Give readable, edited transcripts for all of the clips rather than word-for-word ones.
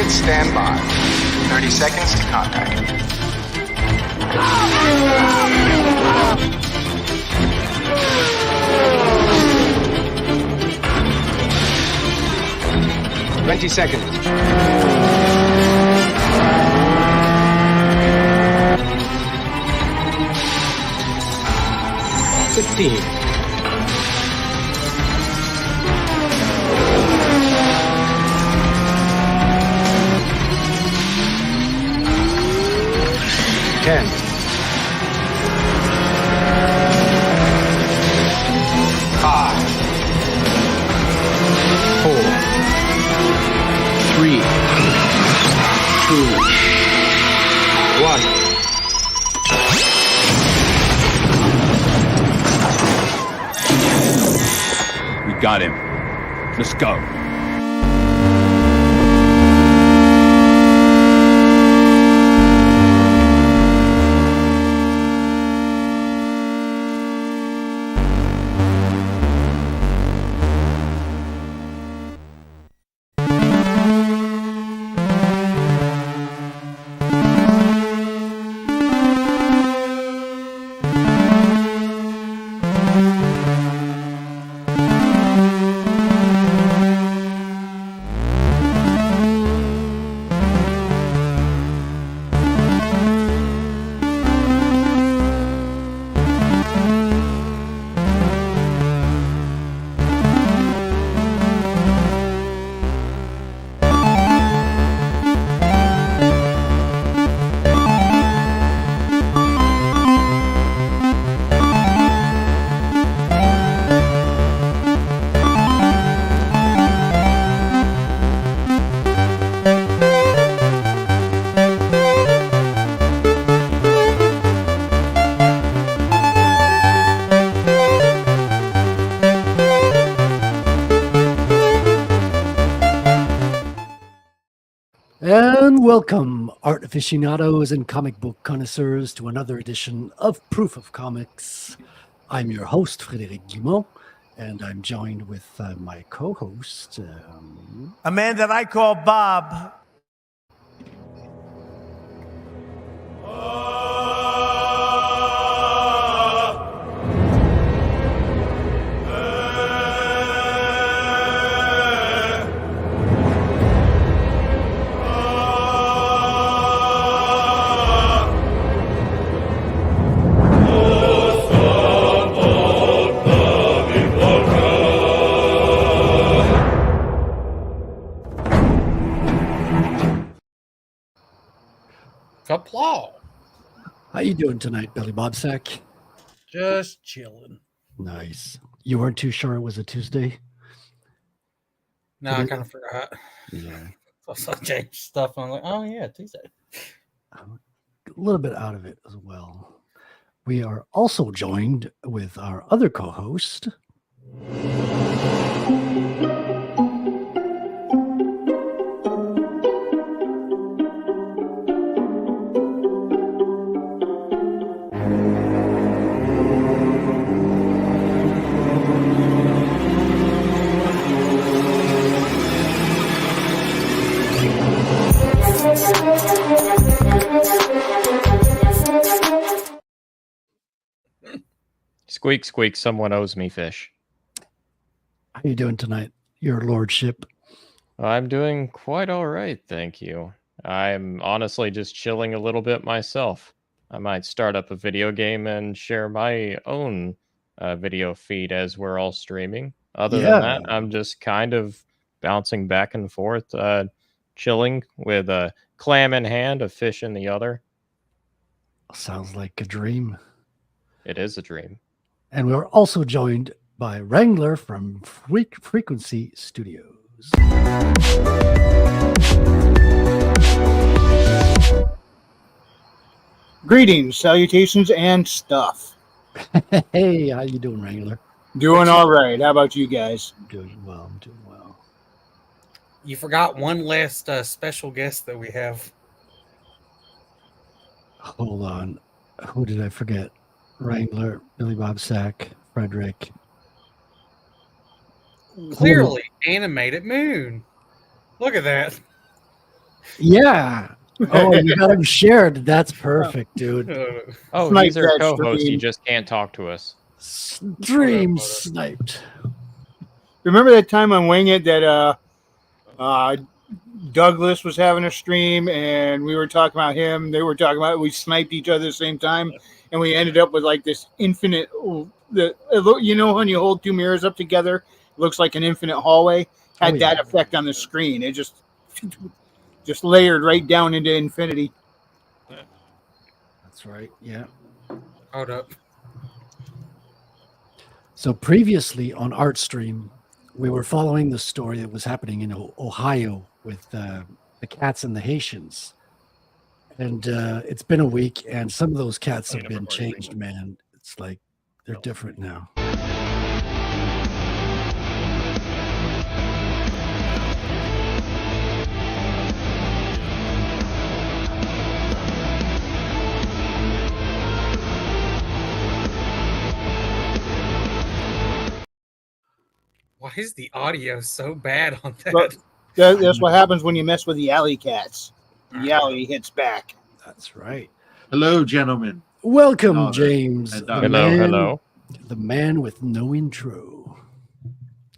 units stand by. 30 seconds to contact. 20 seconds. 15. 10. 5. 4. 3. 2. 1. We got him. Let's go. And welcome, art aficionados and comic book connoisseurs, to another edition of Proof of Comics. I'm your host, Frédéric Guimont, and I'm joined with my co-host, a man that I call Bob. Kaplow. How you doing tonight, Billy Bobsack? Just chilling. Nice. You weren't too sure it was a Tuesday? No, I kind of forgot. Yeah. So I changed stuff. And I'm like, oh, yeah, Tuesday. I'm a little bit out of it as well. We are also joined with our other co-host. Squeak, squeak, someone owes me fish. How you doing tonight, your lordship? I'm doing quite all right, thank you. I'm honestly just chilling a little bit myself. I might start up a video game and share my own video feed as we're all streaming. Other than that, I'm just kind of bouncing back and forth, chilling with a clam in hand, a fish in the other. Sounds like a dream. It is a dream. And we're also joined by Wrangler from Frequency Studios. Greetings, salutations, and stuff. Hey, how you doing, Wrangler? Doing all right. How about you guys? Doing well. I'm doing well. You forgot one last special guest that we have. Hold on. Who did I forget? Wrangler, Billy Bobsack, Frederick. Clearly animated moon. Look at that. Yeah. Oh, you got them shared. That's perfect, dude. Oh, Snipe he's our that co-host. He stream. just can't talk to us. Stream sniped. Remember that time on Wing It that Douglas was having a stream and we were talking about him. They were talking about we sniped each other at the same time, and we ended up with like this infinite. You know when you hold two mirrors up together, it looks like an infinite hallway. Had that effect on the screen. It just layered right down into infinity. That's right. Yeah. Hold up. So previously on ArtStream, we were following the story that was happening in Ohio with the cats and the Haitians. And it's been a week, and some of those cats have been changed, man. It's like they're different now. Why is the audio so bad on that? But that's what happens when you mess with the alley cats. The alley hits back. That's right. Hello, gentlemen. Welcome, Hello, James. and The Doug. Hello. The man with no intro.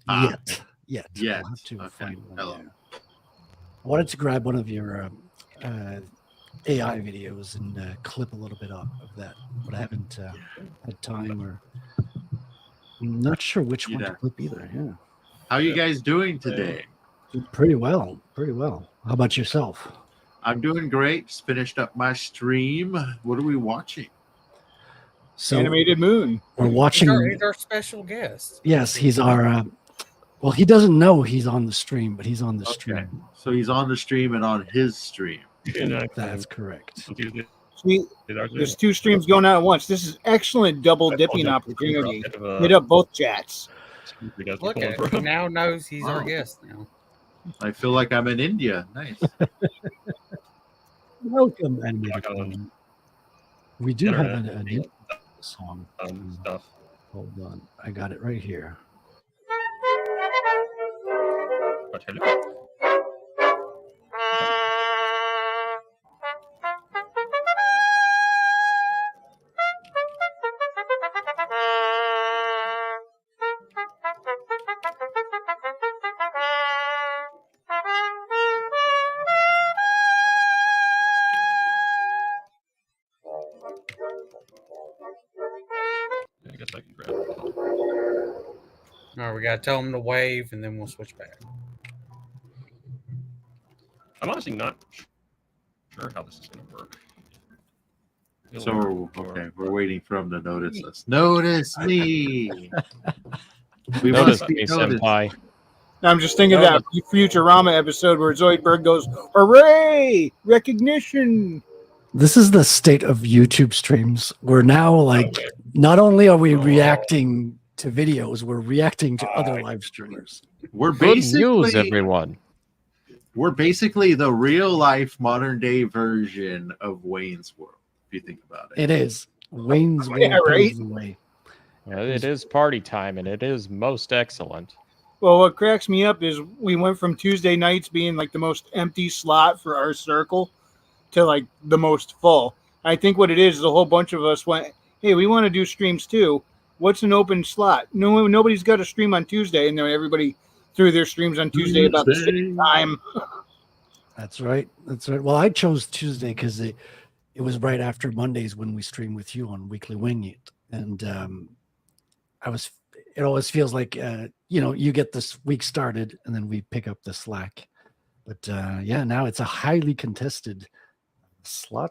Yet. Yet. I'll have to Okay. find one. Hello. there. I wanted to grab one of your AI videos and clip a little bit of that, but I haven't had time, or I'm not sure which one to Yeah. clip either. Yeah. How you guys doing today? Pretty well. How about yourself? I'm doing great. Just finished up my stream. What are we watching? So Animated Moon. we're watching. He's our special guest. Yes, he's our. Well, he doesn't know he's on the stream, but he's on the Okay. stream. So he's on the stream and on his stream. That's correct. See, there's two streams going on at once. This is excellent double dipping opportunity. Hit up both chats. Look at it. He now knows he's our guest now. I feel like I'm in India. Nice. Welcome, animated Moon. We do have an song. Stuff. Hold on, I got it right here. But hello. I guess I can grab it. All right, we gotta tell him to wave, and then we'll switch back. I'm honestly not sure how this is going to work. So, okay, we're waiting for him to notice us. Notice me. We Notice must be me, noticed. senpai. I'm just thinking of that Futurama episode where Zoidberg goes, "Hooray! Recognition!" This is the state of YouTube streams. We're now like, not only are we reacting to videos, we're reacting to other live streamers. We're Good news, basically everyone. we're basically the real life modern day version of Wayne's World, if you think about it. It is. Wayne's World Yeah, right? paves the way. It is party time, and it is most excellent. Well, what cracks me up is we went from Tuesday nights being like the most empty slot for our circle to like the most full. I think what it is a whole bunch of us went, "Hey, we want to do streams too. What's an open slot?" Nobody's got a stream on Tuesday, and then everybody threw their streams on Tuesday about the same time. That's right. Well, I chose Tuesday because it was right after Mondays when we stream with you on Weekly Wing It, and it always feels like you get this week started and then we pick up the slack. But now it's a highly contested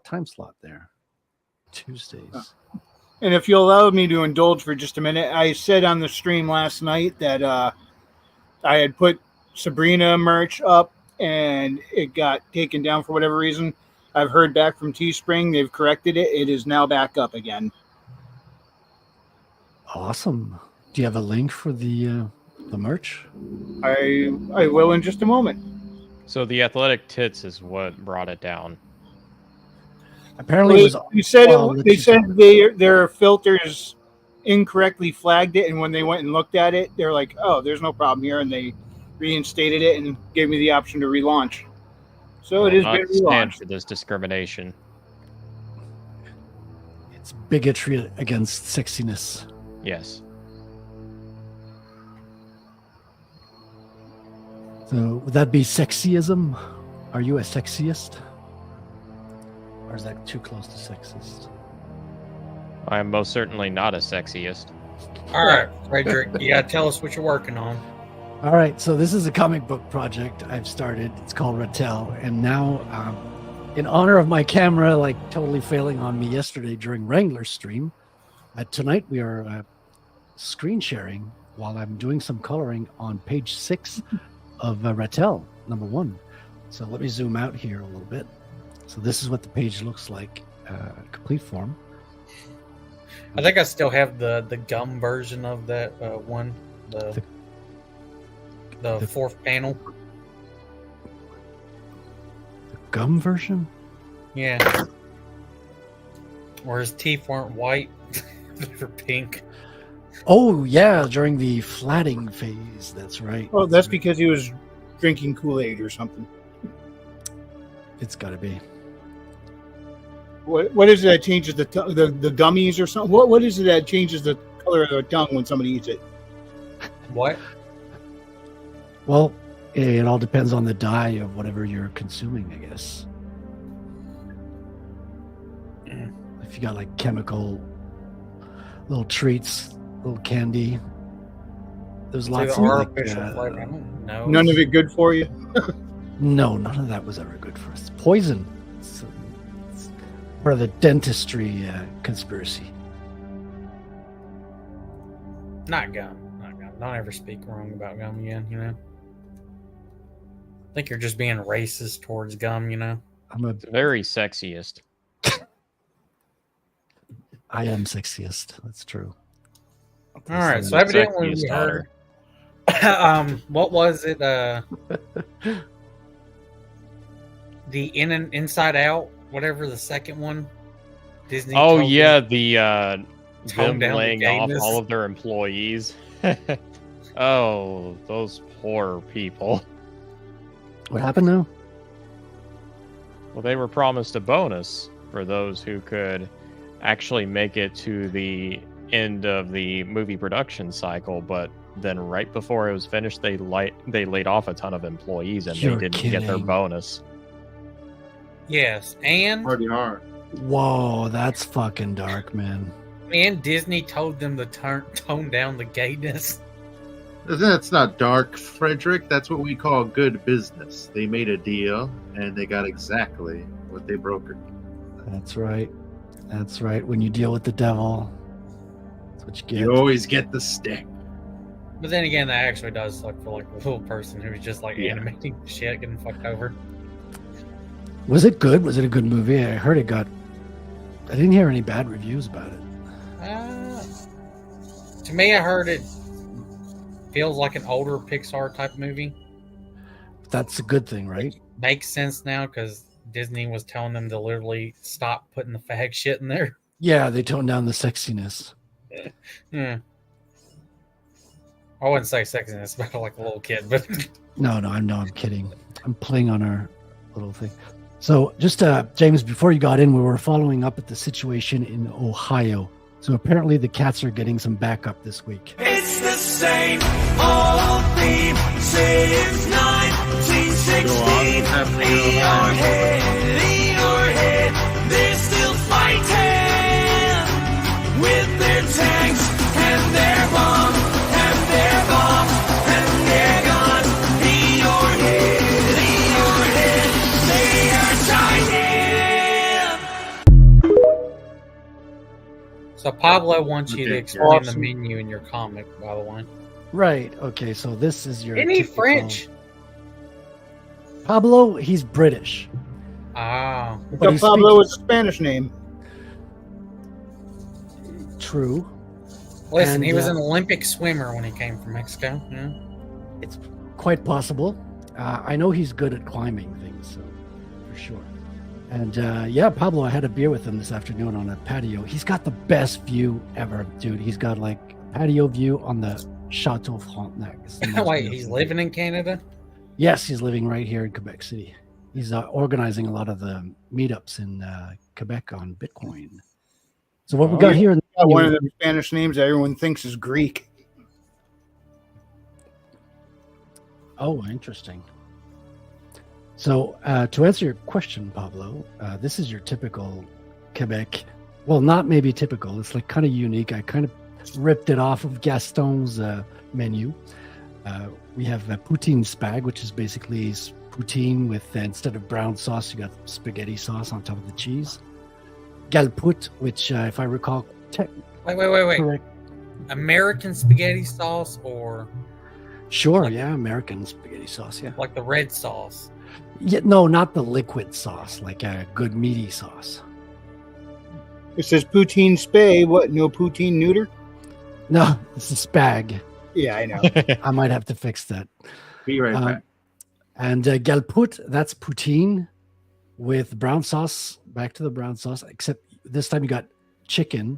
time slot there. Tuesdays. And if you'll allow me to indulge for just a minute, I said on the stream last night that I had put Sabrina merch up and it got taken down for whatever reason. I've heard back from Teespring. They've corrected it. It is now back up again. Awesome. Do you have a link for the merch? I will in just a moment. So the athletic tits is what brought it down. Apparently, it was. They said well, they said their filters incorrectly flagged it, and when they went and looked at it, they're like, "Oh, there's no problem here," and they reinstated it and gave me the option to relaunch. So it has not been stand relaunched. for this discrimination. It's bigotry against sexiness. Yes. So would that be sexyism? Are you a sexiest? Or is that too close to sexist? I am most certainly not a sexiest. All right, Frederick, you gotta tell us what you're working on. All right, so this is a comic book project I've started. It's called Rattel, and now, in honor of my camera, like totally failing on me yesterday during Wrangler stream, tonight we are screen sharing while I'm doing some coloring on page 6 of Rattel #1. So let me zoom out here a little bit. So this is what the page looks like, complete form. I think I still have the gum version of that one, the fourth panel. The gum version? Yeah. Where his teeth weren't white, they were pink. Oh yeah, during the flatting phase. That's right. Oh, that's because he was drinking Kool-Aid or something. It's got to be. What is it that changes the gummies or something? What is it that changes the color of the tongue when somebody eats it? What? Well, it all depends on the dye of whatever you're consuming, I guess. If you got like chemical little treats, little candy, there's lots of like, artificial flavor. I don't know. None of it good for you? no, none of that was ever good for us. Poison. It's part of the dentistry conspiracy. Not gum. Not gum. Don't ever speak wrong about gum again, you know? I think you're just being racist towards gum, you know? I'm a It's very sexiest. I am sexiest. That's true. All right, so evidently we Sexiest heard. daughter. What was it? The Inside Out, whatever the second one. Disney. Oh told yeah, them- the them Tone down the laying off gayness. all of their employees. Oh, those poor people. What happened now? Well, they were promised a bonus for those who could actually make it to the end of the movie production cycle, but then right before it was finished, they laid off a ton of employees and You're they didn't get their kidding. bonus. Yes, and Party hard. Whoa, that's fucking dark, man. Disney told them to tone down the gayness. That's not dark, Frederick. That's what we call good business. They made a deal and they got exactly what they brokered. That's right. That's right. When you deal with the devil, that's what you get. You always get the stick. But then again, that actually does suck for like the little person who's just like Yeah. animating shit, getting fucked over. Was it good? Was it a good movie? I heard it got. I didn't hear any bad reviews about it. To me, I heard it feels like an older Pixar type movie. That's a good thing, right? Makes sense now because Disney was telling them to literally stop putting the fag shit in there. Yeah, they toned down the sexiness. Yeah. I wouldn't say sexiness about like a little kid, but No, I'm kidding. I'm playing on our little thing. So, just James, before you got in, we were following up at the situation in Ohio. So apparently, the cats are getting some backup this week. It's the same old theme since 1916. Eeyore, they're still fighting with their tanks and their bombs and their bombs and their guns. Eeyore, they are dying. so Pablo wants you to Okay, explain awesome. the menu in your comic, by the way. Right. Okay. So this is your. Any typical- French? Pablo, he's British. Ah, But he Pablo speaks- is a Spanish name. True. listen, And, he was an Olympic swimmer when he came from Mexico. Yeah. It's quite possible. I know he's good at climbing things, so for sure. And yeah, Pablo, I had a beer with him this afternoon on a patio. He's got the best view ever, dude. He's got like a patio view on the Chateau Frontenac. It's the most Wait, beautiful he's view. living in Canada? Yes, he's living right here in Quebec City. He's organizing a lot of the meetups in Quebec on Bitcoin. So what we got here? One of the Spanish names that everyone thinks is Greek. Oh, interesting. So to answer your question, Pablo, this is your typical Quebec. Well, not maybe typical. It's like kind of unique. I kind of ripped it off of Gaston's menu. We have a poutine spag, which is basically poutine with, instead of brown sauce, you got spaghetti sauce on top of the cheese. Galput, which, if I recall, Wait. correct. American spaghetti sauce or Sure, yeah, American spaghetti sauce, yeah. like the red sauce? Yeah, no, not the liquid sauce, like a good meaty sauce. It says poutine spay. What? No poutine neuter? No, it's a spag. Yeah, I know. I might have to fix that. Be right back. And galput, that's poutine with brown sauce. Back to the brown sauce, except this time you got chicken,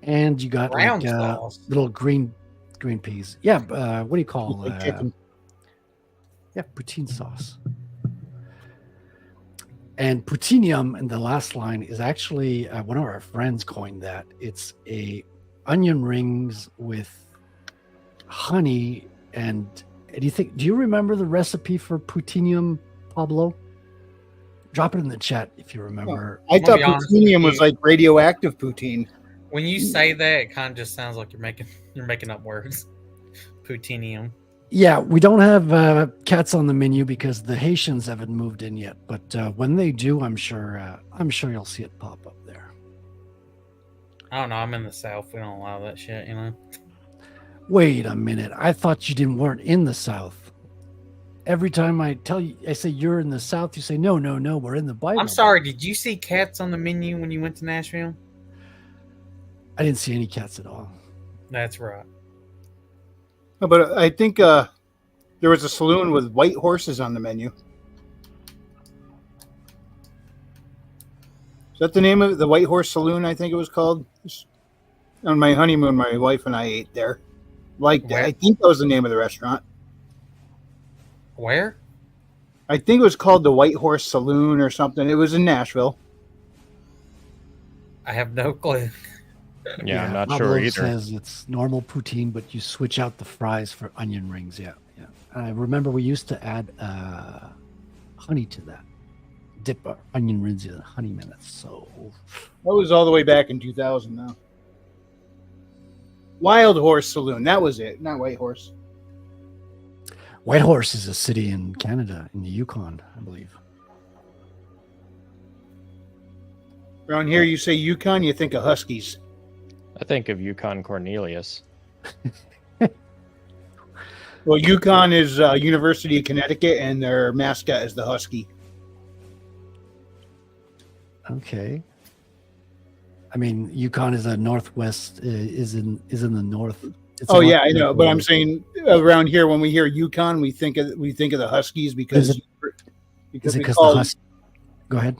and you got Brown like sauce. little green peas. Yeah, what do you call Like chicken. Yeah, poutine sauce. And poutinium in the last line is actually one of our friends coined that. It's a onion rings with honey and do you remember the recipe for poutinium, Pablo? Drop it in the chat if you remember. I thought be honest with poutinium was you. like radioactive poutine. When you say that, it kind of just sounds like you're making up words. Poutinium. Yeah, we don't have cats on the menu because the Haitians haven't moved in yet. But when they do, I'm sure you'll see it pop up there. I don't know. I'm in the South. We don't allow that shit, you know. Wait a minute. I thought weren't in the South. Every time I say you're in the South, you say no, we're in the Bible. I'm sorry. Did you see cats on the menu when you went to Nashville? I didn't see any cats at all. That's right. No, but I think there was a saloon with white horses on the menu. Is that the name of it? The White Horse Saloon, I think it was called. On my honeymoon, my wife and I ate there. Liked it. Where? I think that was the name of the restaurant. Where? I think it was called the White Horse Saloon or something. It was in Nashville. I have no clue. Yeah, I'm not Pablo sure either. says it's normal poutine, but you switch out the fries for onion rings. Yeah. I remember we used to add honey to that. Dip onion rings in honey minutes. So That was all the way back in 2000 now. Wild Horse Saloon. That was it. Not White Horse. Whitehorse is a city in Canada, in the Yukon, I believe. Around here, you say Yukon, you think of Huskies. I think of Yukon Cornelius. Well, Yukon is University of Connecticut, and their mascot is the Husky. Okay. I mean, Yukon is a northwest. Is in the north. It's Oh a yeah, lot I know. like But I'm saying around here, when we hear Yukon, we think of the Huskies because Is it because we the call Husky? Go ahead.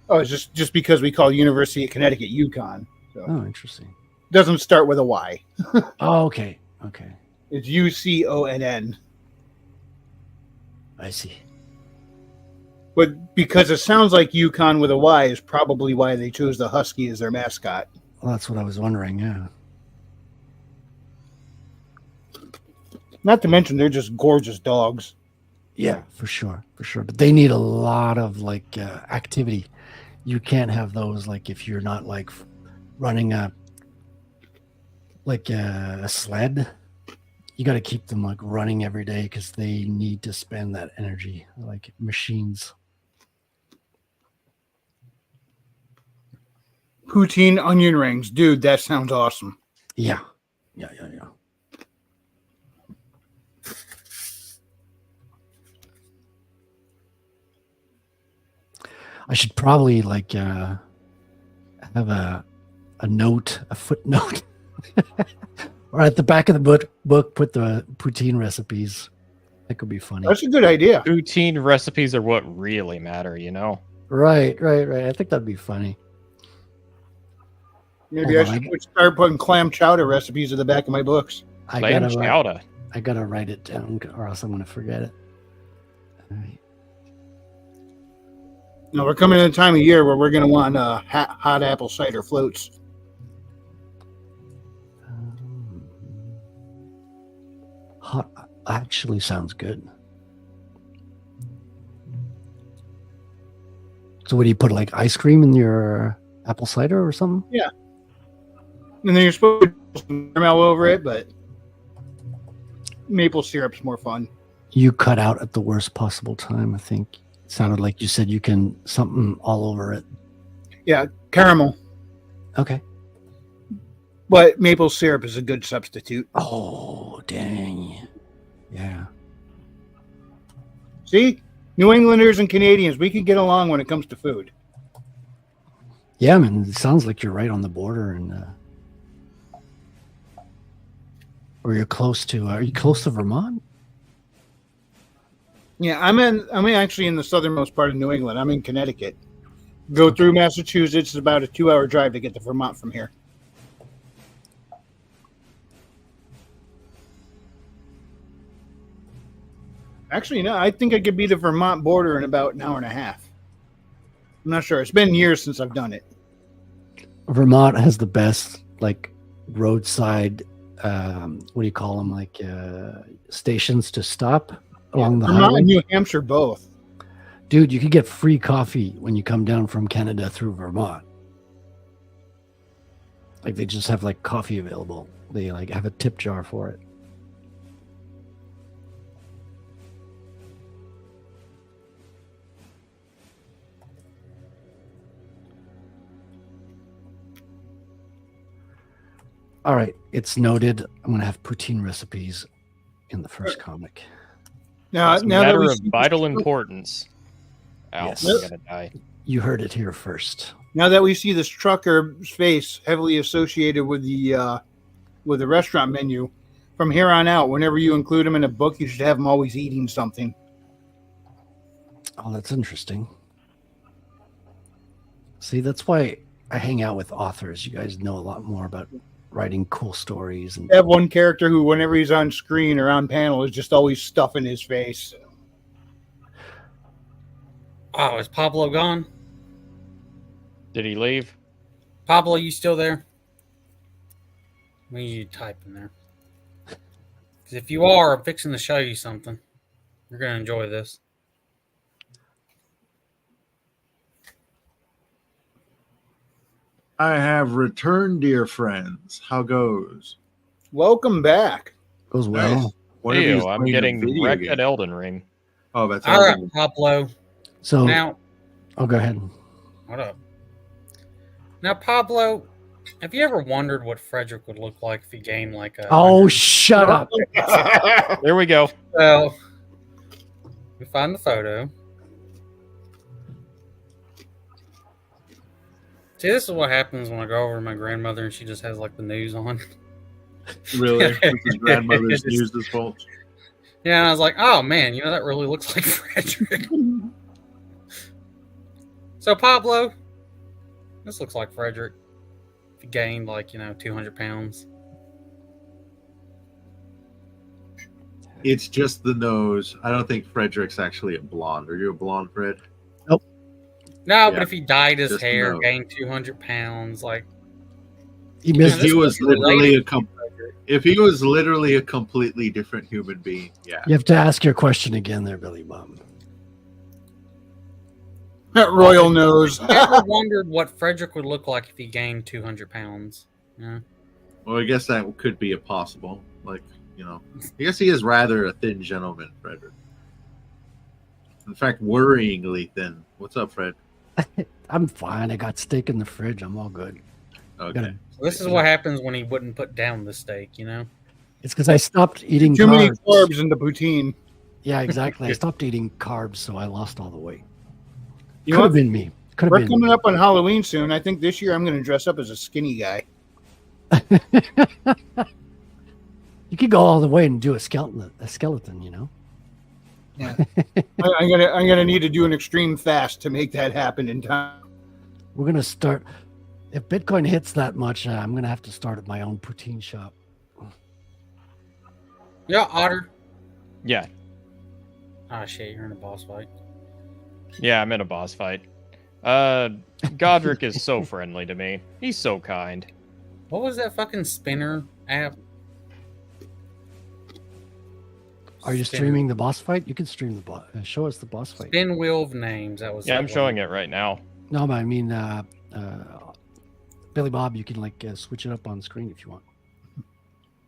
oh, it's just because we call University of Connecticut Yukon. So Oh, interesting. it doesn't start with a Y. Oh, okay. Okay, It's UCONN. I see. But because it sounds like Yukon with a Y is probably why they chose the Husky as their mascot. Well, that's what I was wondering. Yeah. Not to mention they're just gorgeous dogs. Yeah, for sure. But they need a lot of activity. You can't have those if you're not running a sled. You got to keep them running every day because they need to spend that energy like machines. Poutine onion rings. Dude, that sounds awesome. Yeah. I should probably have a note, a footnote, or at the back of the book put the poutine recipes. That could be funny. That's a good idea. Poutine recipes are what really matter, you know? Right. I think that'd be funny. Maybe Hold I on, should start putting clam chowder recipes at the back of my books. Clam chowder. I gotta write it down, or else I'm gonna forget it. All right. Now we're coming in a time of year where we're going to want hot apple cider floats. Hot actually sounds good. So what do you put, like ice cream in your apple cider or something? Yeah. And then you're supposed to put some caramel over it, but maple syrup's more fun. You cut out at the worst possible time, I think. It sounded like you said you can something all over it. Yeah, caramel. Okay. But maple syrup is a good substitute. Oh, dang. Yeah. See? New Englanders and Canadians, we can get along when it comes to food. Yeah, man, it sounds like you're right on the border, and or you're close to. Are you close to Vermont? Yeah, I'm actually in the southernmost part of New England. I'm in Connecticut. Go through Massachusetts. It's about a 2-hour drive to get to Vermont from here. Actually, no, I think I could be the Vermont border in about an hour and a half. I'm not sure. It's been years since I've done it. Vermont has the best, like, roadside. What do you call them? Like stations to stop along the Vermont highway. and New Hampshire both. Dude, you could get free coffee when you come down from Canada through Vermont. Like, they just have like coffee available. They like have a tip jar for it. All right, it's noted. I'm gonna have poutine recipes in the first comic. Now It's a that matter we of see- vital importance. Ow, Yes. I'm gonna die. You heard it here first. Now that we see this trucker's face heavily associated with the restaurant menu, from here on out, whenever you include him in a book, you should have him always eating something. Oh, that's interesting. See, that's why I hang out with authors. You guys know a lot more about writing cool stories. And I have one character who, whenever he's on screen or on panel, is just always stuffing his face. Oh, is Pablo gone? Did he leave? Pablo, you still there? What are you typing there? Because if you are, I'm fixing to show you something. You're going to enjoy this. I have returned, dear friends. How goes? Welcome back. goes well. Nice. One of you is Ew, I'm playing a getting video wrecked game. at Elden Ring. Oh, that's All right, awesome. Pablo. So, Now, oh, go ahead. what up? Now, Pablo, have you ever wondered what Frederick would look like if he gained like a... Oh, shut up. There we go. Well, we find the photo. See, this is what happens when I go over to my grandmother and she just has like the news on. Really? This is grandmother's news this fault. Yeah, and I was like, oh man, you know, that really looks like Frederick. So, Pablo, this looks like Frederick. If he gained like, 200 pounds. It's just the nose. I don't think Frederick's actually a blonde. Are you a blonde, Fred? No, Yeah, but if he dyed his just hair, no. gained 200 pounds, like, He If missed. this he was was literally related if he was literally a completely different human being, yeah. You have to ask your question again there, Billy Bum. Royal nose. I ever wondered what Frederick would look like if he gained 200 pounds. Yeah. Well, I guess that could be a possible. Like, I guess he is rather a thin gentleman, Frederick. In fact, worryingly thin. What's up, Fred? I'm fine. I got steak in the fridge. I'm all good. Okay. Gotta- So this is what happens when he wouldn't put down the steak, It's because I stopped eating Too many carbs. carbs in the poutine. Yeah, exactly. I stopped eating carbs, so I lost all the weight. You Could know have what? been me. Could have We're been coming me. up on Halloween soon. I think this year I'm going to dress up as a skinny guy. You could go all the way and do a skeleton. Yeah. I'm gonna need to do an extreme fast to make that happen in time. We're gonna start. If Bitcoin hits that much, I'm gonna have to start my own poutine shop. Yeah, Otter. Yeah. Oh shit, you're in a boss fight. Yeah, I'm in a boss fight. Godric is so friendly to me. He's so kind. What was that fucking spinner app? Are you streaming the boss fight? You can stream the boss. Show us the boss fight. Spin Wheel of Names. That was. Yeah, I'm showing it right now. No, but I mean, Billy Bob, you can like switch it up on screen if you want.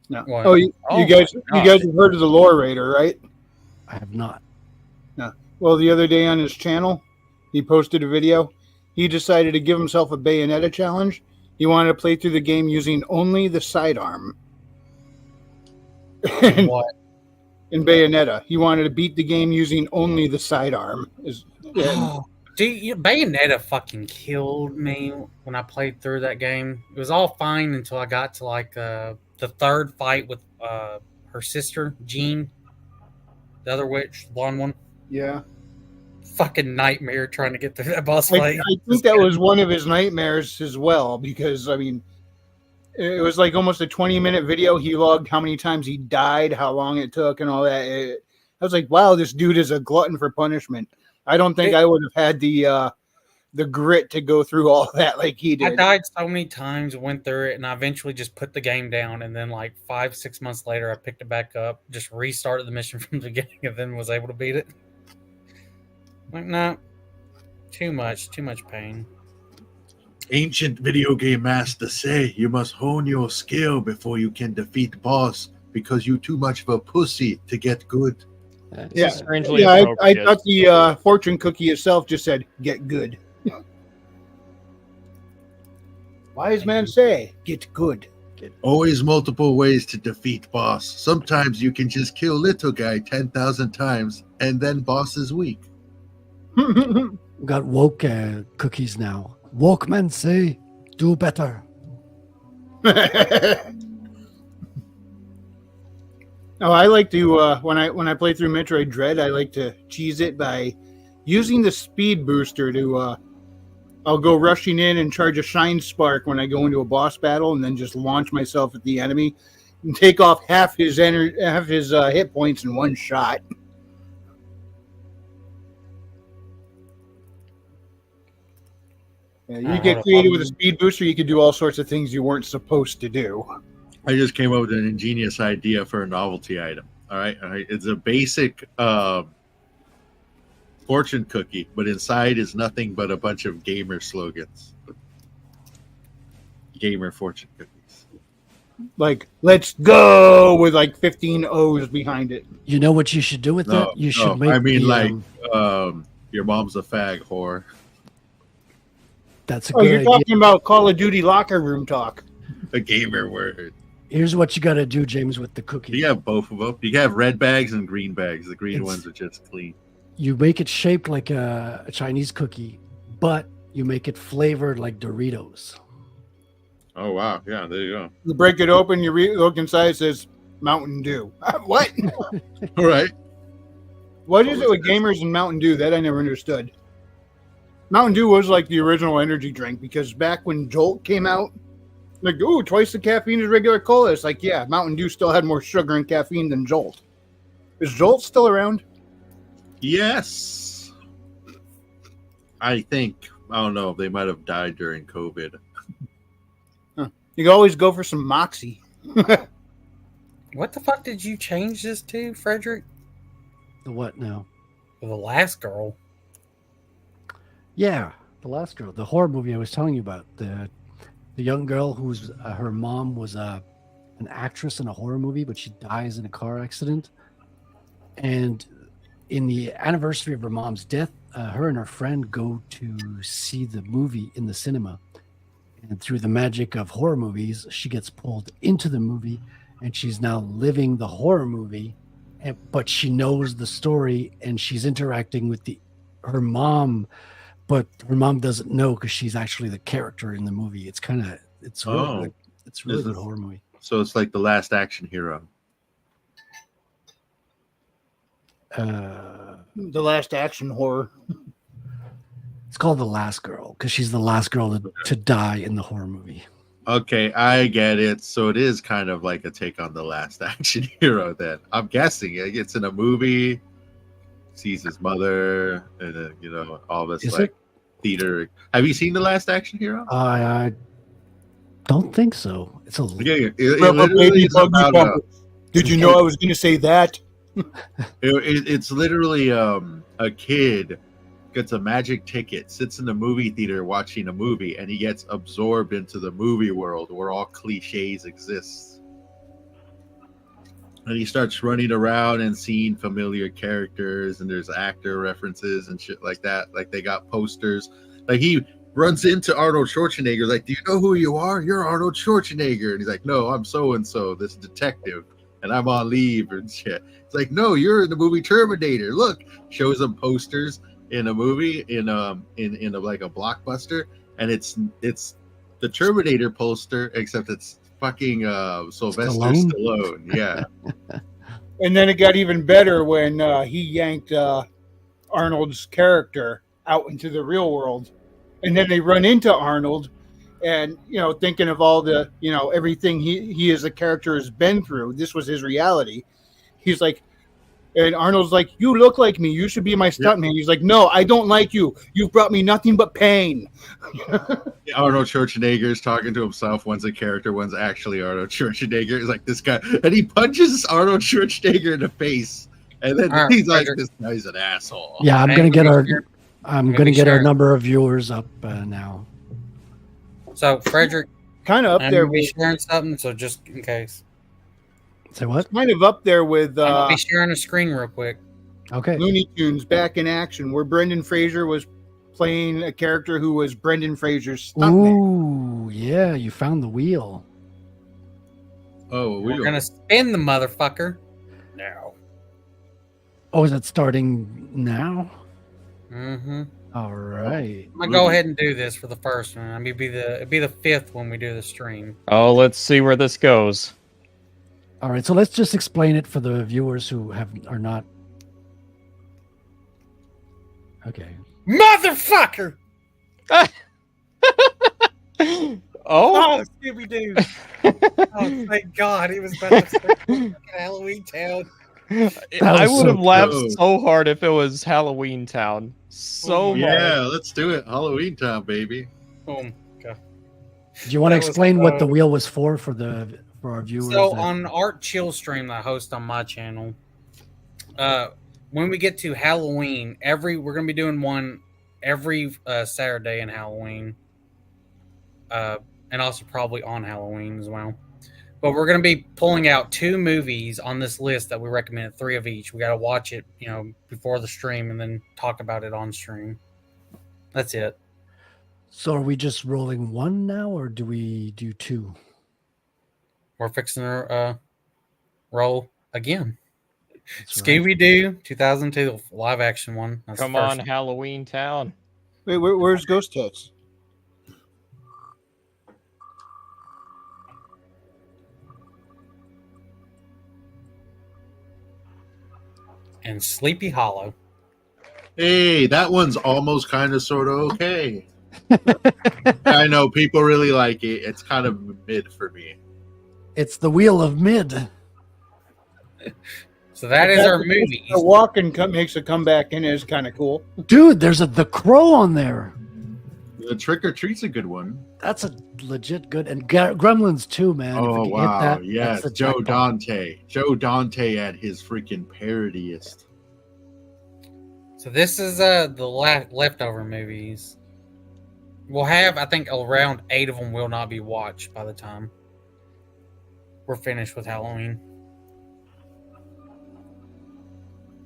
No. What? Oh, you guys have heard of the Lore Raider, right? I have not. Well, the other day on his channel, he posted a video. He decided to give himself a Bayonetta challenge. He wanted to play through the game using only the sidearm. What? In Bayonetta, he wanted to beat the game using only the sidearm. Dude, Bayonetta fucking killed me when I played through that game. It was all fine until I got to like the third fight with her sister, Jean, the other witch, the blonde one. Yeah. Fucking nightmare trying to get through that boss I fight. think that was one of his nightmares as well, because, I mean, it was like almost a 20-minute video. He logged how many times he died, how long it took, and all that. I was like, wow, this dude is a glutton for punishment. I don't think I would have had the grit to go through all that like he did. I died so many times, went through it, and I eventually just put the game down. And then, like 5-6 months later, I picked it back up, just restarted the mission from the beginning, and then was able to beat it. Like, no, too much pain. Ancient video game masters say you must hone your skill before you can defeat boss because you too much of a pussy to get good. Yeah, Strangely I appropriate. thought the fortune cookie itself just said, get good. Wise man say, get good. Always multiple ways to defeat boss. Sometimes you can just kill little guy 10,000 times and then boss is weak. We got woke cookies now. Woke men say, do better. Oh, I like to when I play through Metroid Dread, I like to cheese it by using the speed booster to I'll go rushing in and charge a shine spark when I go into a boss battle, and then just launch myself at the enemy and take off half his hit points in one shot. Yeah, you get creative with a speed booster, you can do all sorts of things you weren't supposed to do. I just came up with an ingenious idea for a novelty item. All right. It's a basic fortune cookie, but inside is nothing but a bunch of gamer slogans. Gamer fortune cookies. Like, let's go with like 15 O's behind it. You know what you should do with that? You should make. I mean, the, your mom's a fag whore. That's a Oh, good you're idea. talking about Call of Duty locker room talk. A gamer word. Here's what you got to do, James, with the cookie. You have both of them. You can have red bags and green bags. The green It's- ones are just clean. You make it shaped like a Chinese cookie, but you make it flavored like Doritos. Oh wow! Yeah, there you go. You break it open, you look inside, it says Mountain Dew. What? All right. What is it with gamers and Mountain Dew? That I never understood. Mountain Dew was like the original energy drink, because back when Jolt came out, like, ooh, twice the caffeine as regular cola. It's like, yeah, Mountain Dew still had more sugar and caffeine than Jolt. Is Jolt still around? Yes. I think. I don't know. They might have died during COVID. You can always go for some Moxie. What the fuck did you change this to, Frederick? The what now? The last girl. Yeah, the last girl, the horror movie I was telling you about. The young girl whose her mom was an actress in a horror movie, but she dies in a car accident. And in the anniversary of her mom's death, her and her friend go to see the movie in the cinema. And through the magic of horror movies, she gets pulled into the movie, and she's now living the horror movie. But she knows the story, and she's interacting with her mom, but her mom doesn't know because she's actually the character in the movie. It's really good. It's a really good horror movie. So it's like The Last Action Hero. The last action horror. It's called The Last Girl because she's the last girl to die in the horror movie. Okay, I get it. So it is kind of like a take on The Last Action Hero then. I'm guessing it's in a movie, sees his mother, and all this Is like it? theater. Have you seen The Last Action Hero? I don't think so. It's a Yeah, it Rubber literally baby is buggy about bumper. Did you know I was going to say that? it's literally a kid gets a magic ticket, sits in the movie theater watching a movie, and he gets absorbed into the movie world where all cliches exist. And he starts running around and seeing familiar characters, and there's actor references and shit like that. Like they got posters. Like he runs into Arnold Schwarzenegger, like, "Do you know who you are? You're Arnold Schwarzenegger." And he's like, "No, I'm so and so, this detective, and I'm on leave and shit." It's like, "No, you're in the movie Terminator. Look," shows him posters in a movie in a like a blockbuster, and it's the Terminator poster, except it's fucking Sylvester Stallone. Yeah. And then it got even better when he yanked Arnold's character out into the real world. And then they run into Arnold and, thinking of all the, everything he as a character has been through. This was his reality. He's like, and Arnold's like, "You look like me. You should be my stuntman." He's like, "No, I don't like you. You've brought me nothing but pain." Arnold Schwarzenegger is talking to himself. One's a character, one's actually Arnold Schwarzenegger. He's like, this guy, and he punches Arnold Schwarzenegger in the face, and then he's like, "This guy's an asshole." Yeah, I'm gonna get our number of viewers up now. So Frederick, kind of up there with with sharing something. So just in case, say what? kind of up there with I'm gonna be sharing a screen real quick. Okay. Looney Tunes Back in Action, where Brendan Fraser was playing a character who was Brendan Fraser's stuntman. Ooh, yeah, you found the wheel. Oh, We're gonna spin the motherfucker now. Oh, is it starting now? Mm-hmm. All right. I'm gonna go ahead and do this for the first one. I mean, it'd be the fifth when we do the stream. Oh, let's see where this goes. All right, so let's just explain it for the viewers who are not. Okay. Motherfucker! Oh, Scooby Doo! Oh, thank God, he was about to say Halloween Town. I would have laughed cool. so hard if it was Halloween Town. So yeah, let's do it. Halloween Town, baby. Boom. Okay. Do you want to That was, explain what the wheel was for our viewers? So on Art Chill stream that I host on my channel, when we get to Halloween, we're gonna be doing one every Saturday in Halloween, and also probably on Halloween as well. But we're gonna be pulling out 2 movies on this list that we recommend, 3 of each. We gotta watch it, before the stream, and then talk about it on stream. That's it. So are we just rolling one now, or do we do 2? We're fixing to roll again. That's right. Scooby Doo 2002 live action one. That's come the first on, one. Halloween Town. Wait, where's Ghost Tits? And Sleepy Hollow. Hey, that one's almost kind of sort of okay. I know people really like it. It's kind of mid for me. It's the wheel of mid. So that is our movies. The Walken makes a comeback and is kind of cool. Dude, there's the Crow on there. The Trick or Treat's a good one. That's a legit good, and Gremlins too, man. If Oh you can hit wow, that, yes, that's the Joe jackpot. Dante. Joe Dante at his freaking parodiest. So this is the leftover movies. We'll have, I think, around 8 of them will not be watched by the time we're finished with Halloween.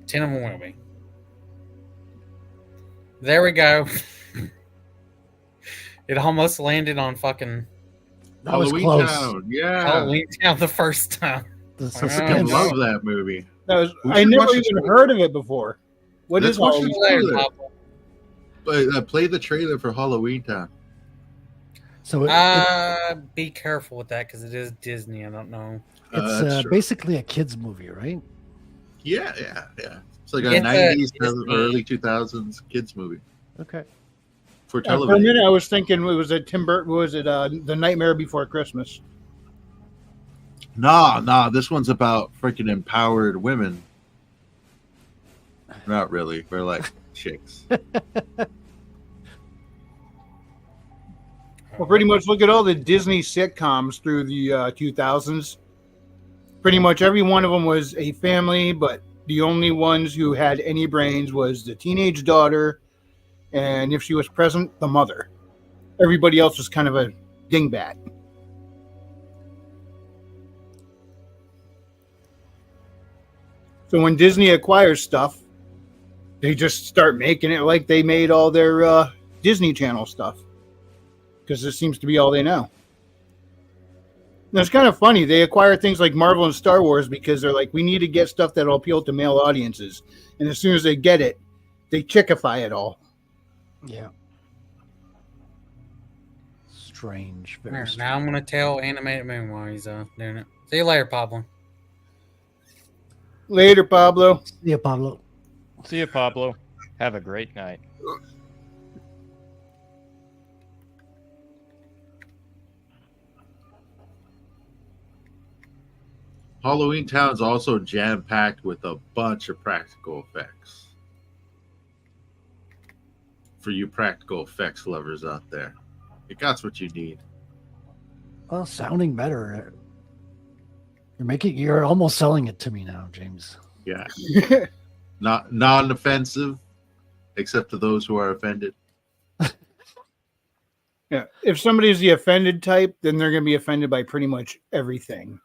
10 of them will be. There we go. It almost landed on fucking That was Halloween close. Town, yeah. Halloween Town the first time. The I suspense. love that movie. I never even heard of it before. What Let's is watch Halloween the Town? trailer. But play the trailer for Halloween Town. So Be careful with that because it is Disney. I don't know. That's it's true. basically a kids movie, right? Yeah. It's like a It's 90s, Disney. early 2000s kids movie Okay. for For a television. minute, I was thinking, was it Tim Burton? Was it The Nightmare Before Christmas? Nah. This one's about freaking empowered women. Not really. We're like chicks. Well, pretty much look at all the Disney sitcoms through the 2000s. Pretty much every one of them was a family, but the only ones who had any brains was the teenage daughter, and if she was present, the mother. Everybody else was kind of a dingbat. So when Disney acquires stuff, they just start making it like they made all their Disney Channel stuff. Because this seems to be all they know. And it's kind of funny. They acquire things like Marvel and Star Wars because they're like, we need to get stuff that'll appeal to male audiences. And as soon as they get it, they chickify it all. Yeah. Strange. Very Here, strange. now I'm gonna tell Animated Moon while he's doing it. See you later, Pablo. Later, Pablo. See ya, Pablo. See you, Pablo. Have a great night. Halloween Town's also jam-packed with a bunch of practical effects. For you practical effects lovers out there. It got what you need. Well, sounding better. You're almost selling it to me now, James. Yeah. Not non-offensive, except to those who are offended. Yeah. If somebody's the offended type, then they're going to be offended by pretty much everything.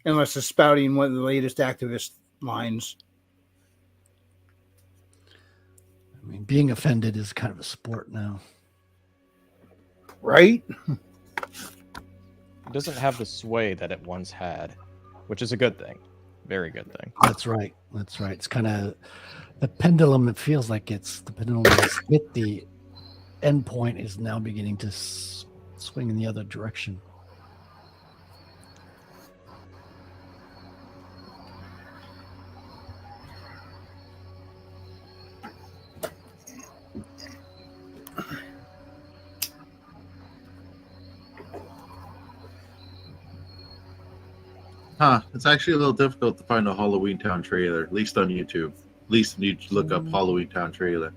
Unless it's spouting one of the latest activist lines. I mean, being offended is kind of a sport now. Right? It doesn't have the sway that it once had, which is a good thing. Very good thing. That's right. That's right. It's kind of the pendulum. It feels like the pendulum has hit the end point, is now beginning to swing in the other direction. Huh. It's actually a little difficult to find a Halloween Town trailer, at least on YouTube. At least you need to look up Halloween Town trailer.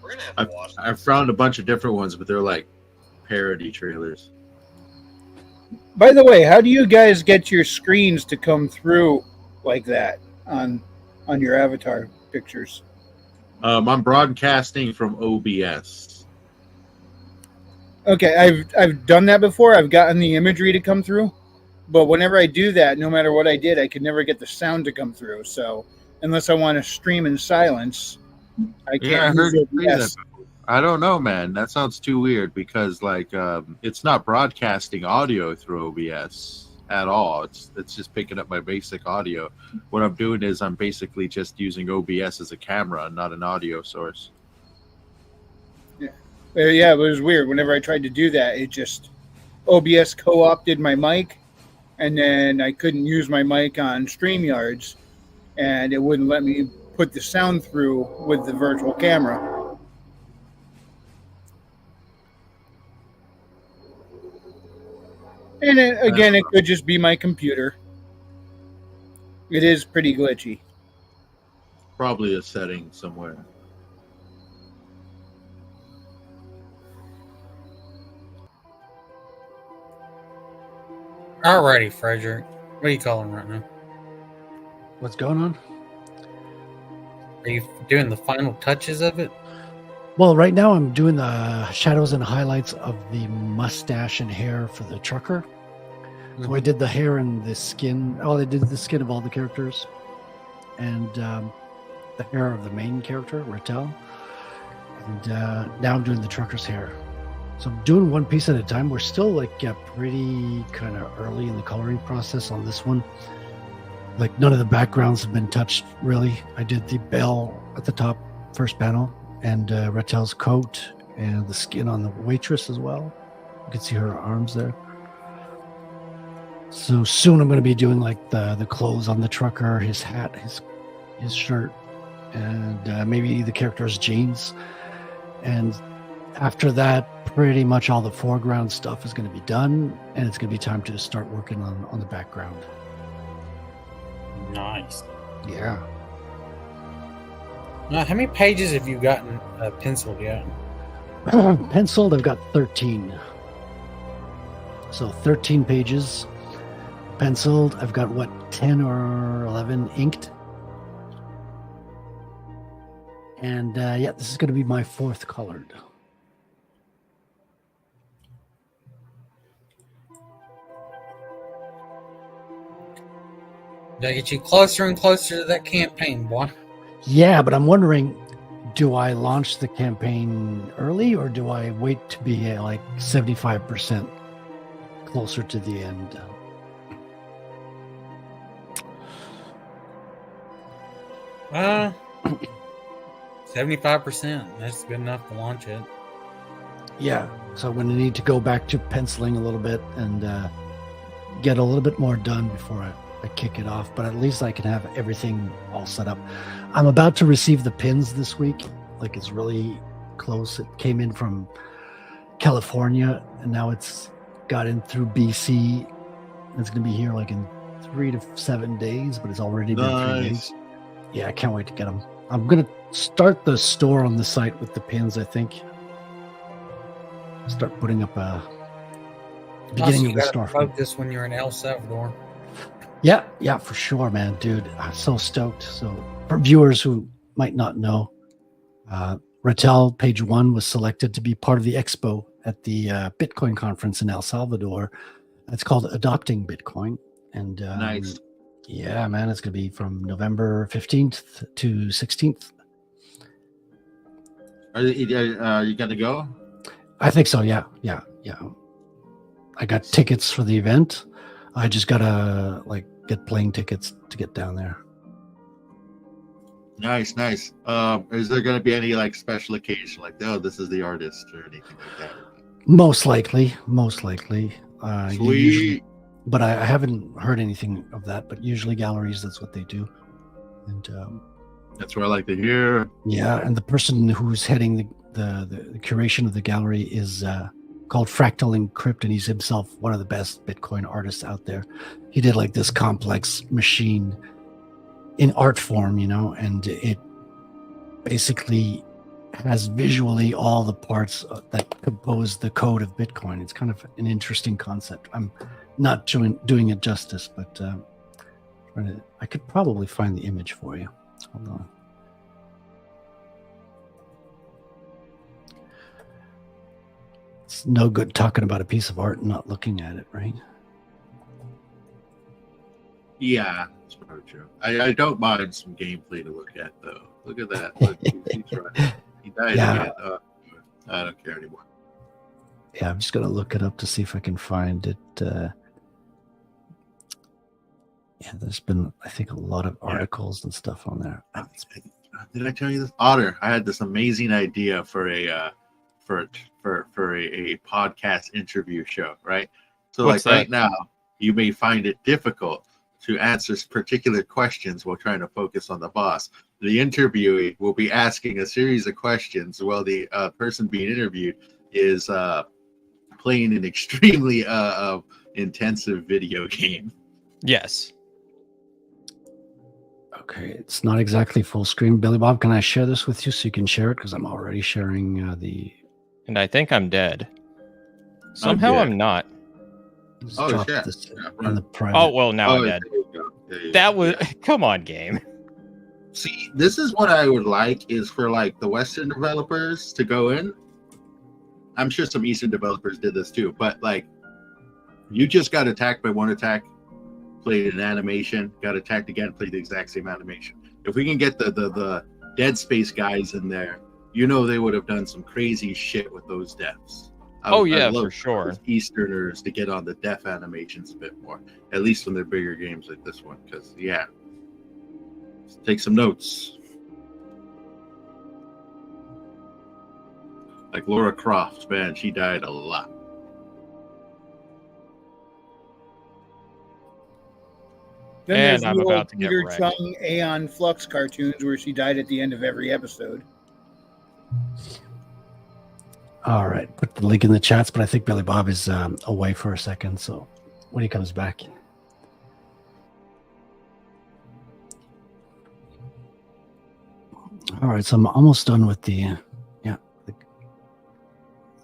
We're gonna have to watch I've found a bunch of different ones, but they're like parody trailers. By the way, how do you guys get your screens to come through like that on your avatar pictures? I'm broadcasting from OBS. Okay, I've done that before. I've gotten the imagery to come through, but whenever I do that, no matter what I did, I could never get the sound to come through. So unless I want to stream in silence, I can't. Yeah, I heard use you say that OBS. before. I don't know, man. That sounds too weird because, like, it's not broadcasting audio through OBS at all. It's just picking up my basic audio. What I'm doing is I'm basically just using OBS as a camera, not an audio source. Yeah, it was weird. Whenever I tried to do that, it just OBS co-opted my mic, and then I couldn't use my mic on StreamYards, and it wouldn't let me put the sound through with the virtual camera. And again, it could just be my computer. It is pretty glitchy. Probably a setting somewhere. Alrighty, Frederick. What are you calling right now? What's going on? Are you doing the final touches of it? Well, right now I'm doing the shadows and highlights of the mustache and hair for the trucker. So I did the hair and the skin. Oh, I did the skin of all the characters, and the hair of the main character, Rattel. And now I'm doing the trucker's hair. So I'm doing one piece at a time. We're still like pretty kind of early in the coloring process on this one. Like none of the backgrounds have been touched really. I did the bell at the top, first panel, and Rattel's coat and the skin on the waitress as well. You can see her arms there. So soon I'm going to be doing like the clothes on the trucker, his hat, his shirt, and maybe the character's jeans. And after that, pretty much all the foreground stuff is going to be done, and it's going to be time to start working on the background. Nice. Yeah. Now, how many pages have you gotten penciled yet? Penciled, I've got 13. So 13 pages. Penciled, I've got what, 10 or 11 inked? And yeah, this is going to be my 4th colored. They get you closer and closer to that campaign, boy. Yeah, but I'm wondering, do I launch the campaign early or do I wait to be like 75% closer to the end? 75%. That's good enough to launch it. Yeah, so I'm going to need to go back to penciling a little bit and get a little bit more done before I kick it off, but at least I can have everything all set up. I'm about to receive the pins this week. Like, it's really close. It came in from California and now it's got in through BC. It's going to be here like in 3 to 7 days, but it's already been 3 days. Yeah, I can't wait to get them. I'm going to start the store on the site with the pins, I think. Start putting up a beginning of the store. Promote this when you're in El Salvador. Yeah, for sure, man, dude. I'm so stoked. So, for viewers who might not know, Rattel Page 1 was selected to be part of the expo at the Bitcoin conference in El Salvador. It's called Adopting Bitcoin. And Nice. Yeah, man, it's going to be from November 15th to 16th. Are you got to go? I think so, yeah. I got tickets for the event. I just got to get plane tickets to get down there. Nice. Is there going to be any special occasion, oh, this is the artist or anything like that? Most likely. Sweet. But I haven't heard anything of that. But usually galleries, that's what they do. And that's what I like to hear. Yeah, and the person who's heading the curation of the gallery is called Fractal Encrypt, and he's himself one of the best Bitcoin artists out there. He did this complex machine in art form, and it basically has visually all the parts that compose the code of Bitcoin. It's kind of an interesting concept. I'm not doing it justice, but I could probably find the image for you. Hold on. It's no good talking about a piece of art and not looking at it, right? Yeah, that's probably true. I don't mind some gameplay to look at, though. Look at that. Look, he's right. He died again. I don't care anymore. Yeah, I'm just going to look it up to see if I can find it. Yeah, there's been, I think, a lot of articles and stuff on there. Did I tell you this? Otter, I had this amazing idea for a podcast interview show, right? So What's right that? now, you may find it difficult to answer particular questions while trying to focus on the boss. The interviewee will be asking a series of questions while the person being interviewed is playing an extremely intensive video game. Yes. Okay, it's not exactly full screen. Billy Bob, can I share this with you so you can share it? Because I'm already sharing the... And I think I'm dead. Somehow dead. I'm not. Oh, drop shit. this Yeah, in the private. Oh, well, now I'm dead. there you go. There you That go. was... Yeah. Come on, game. See, this is what I would like is for the Western developers to go in. I'm sure some Eastern developers did this too, but you just got attacked by one attack, played an animation, got attacked again, played the exact same animation. If we can get the Dead Space guys in there, they would have done some crazy shit with those deaths. I'd love for sure. Easterners to get on the death animations a bit more, at least when they're bigger games like this one, because let's take some notes. Like Laura Croft, man, she died a lot. Then And there's I'm the old about to get Peter wrecked. Chung Aeon Flux cartoons where she died at the end of every episode. All right, put the link in the chats, but I think Billy Bob is away for a second, so when he comes back. All right, so I'm almost done with the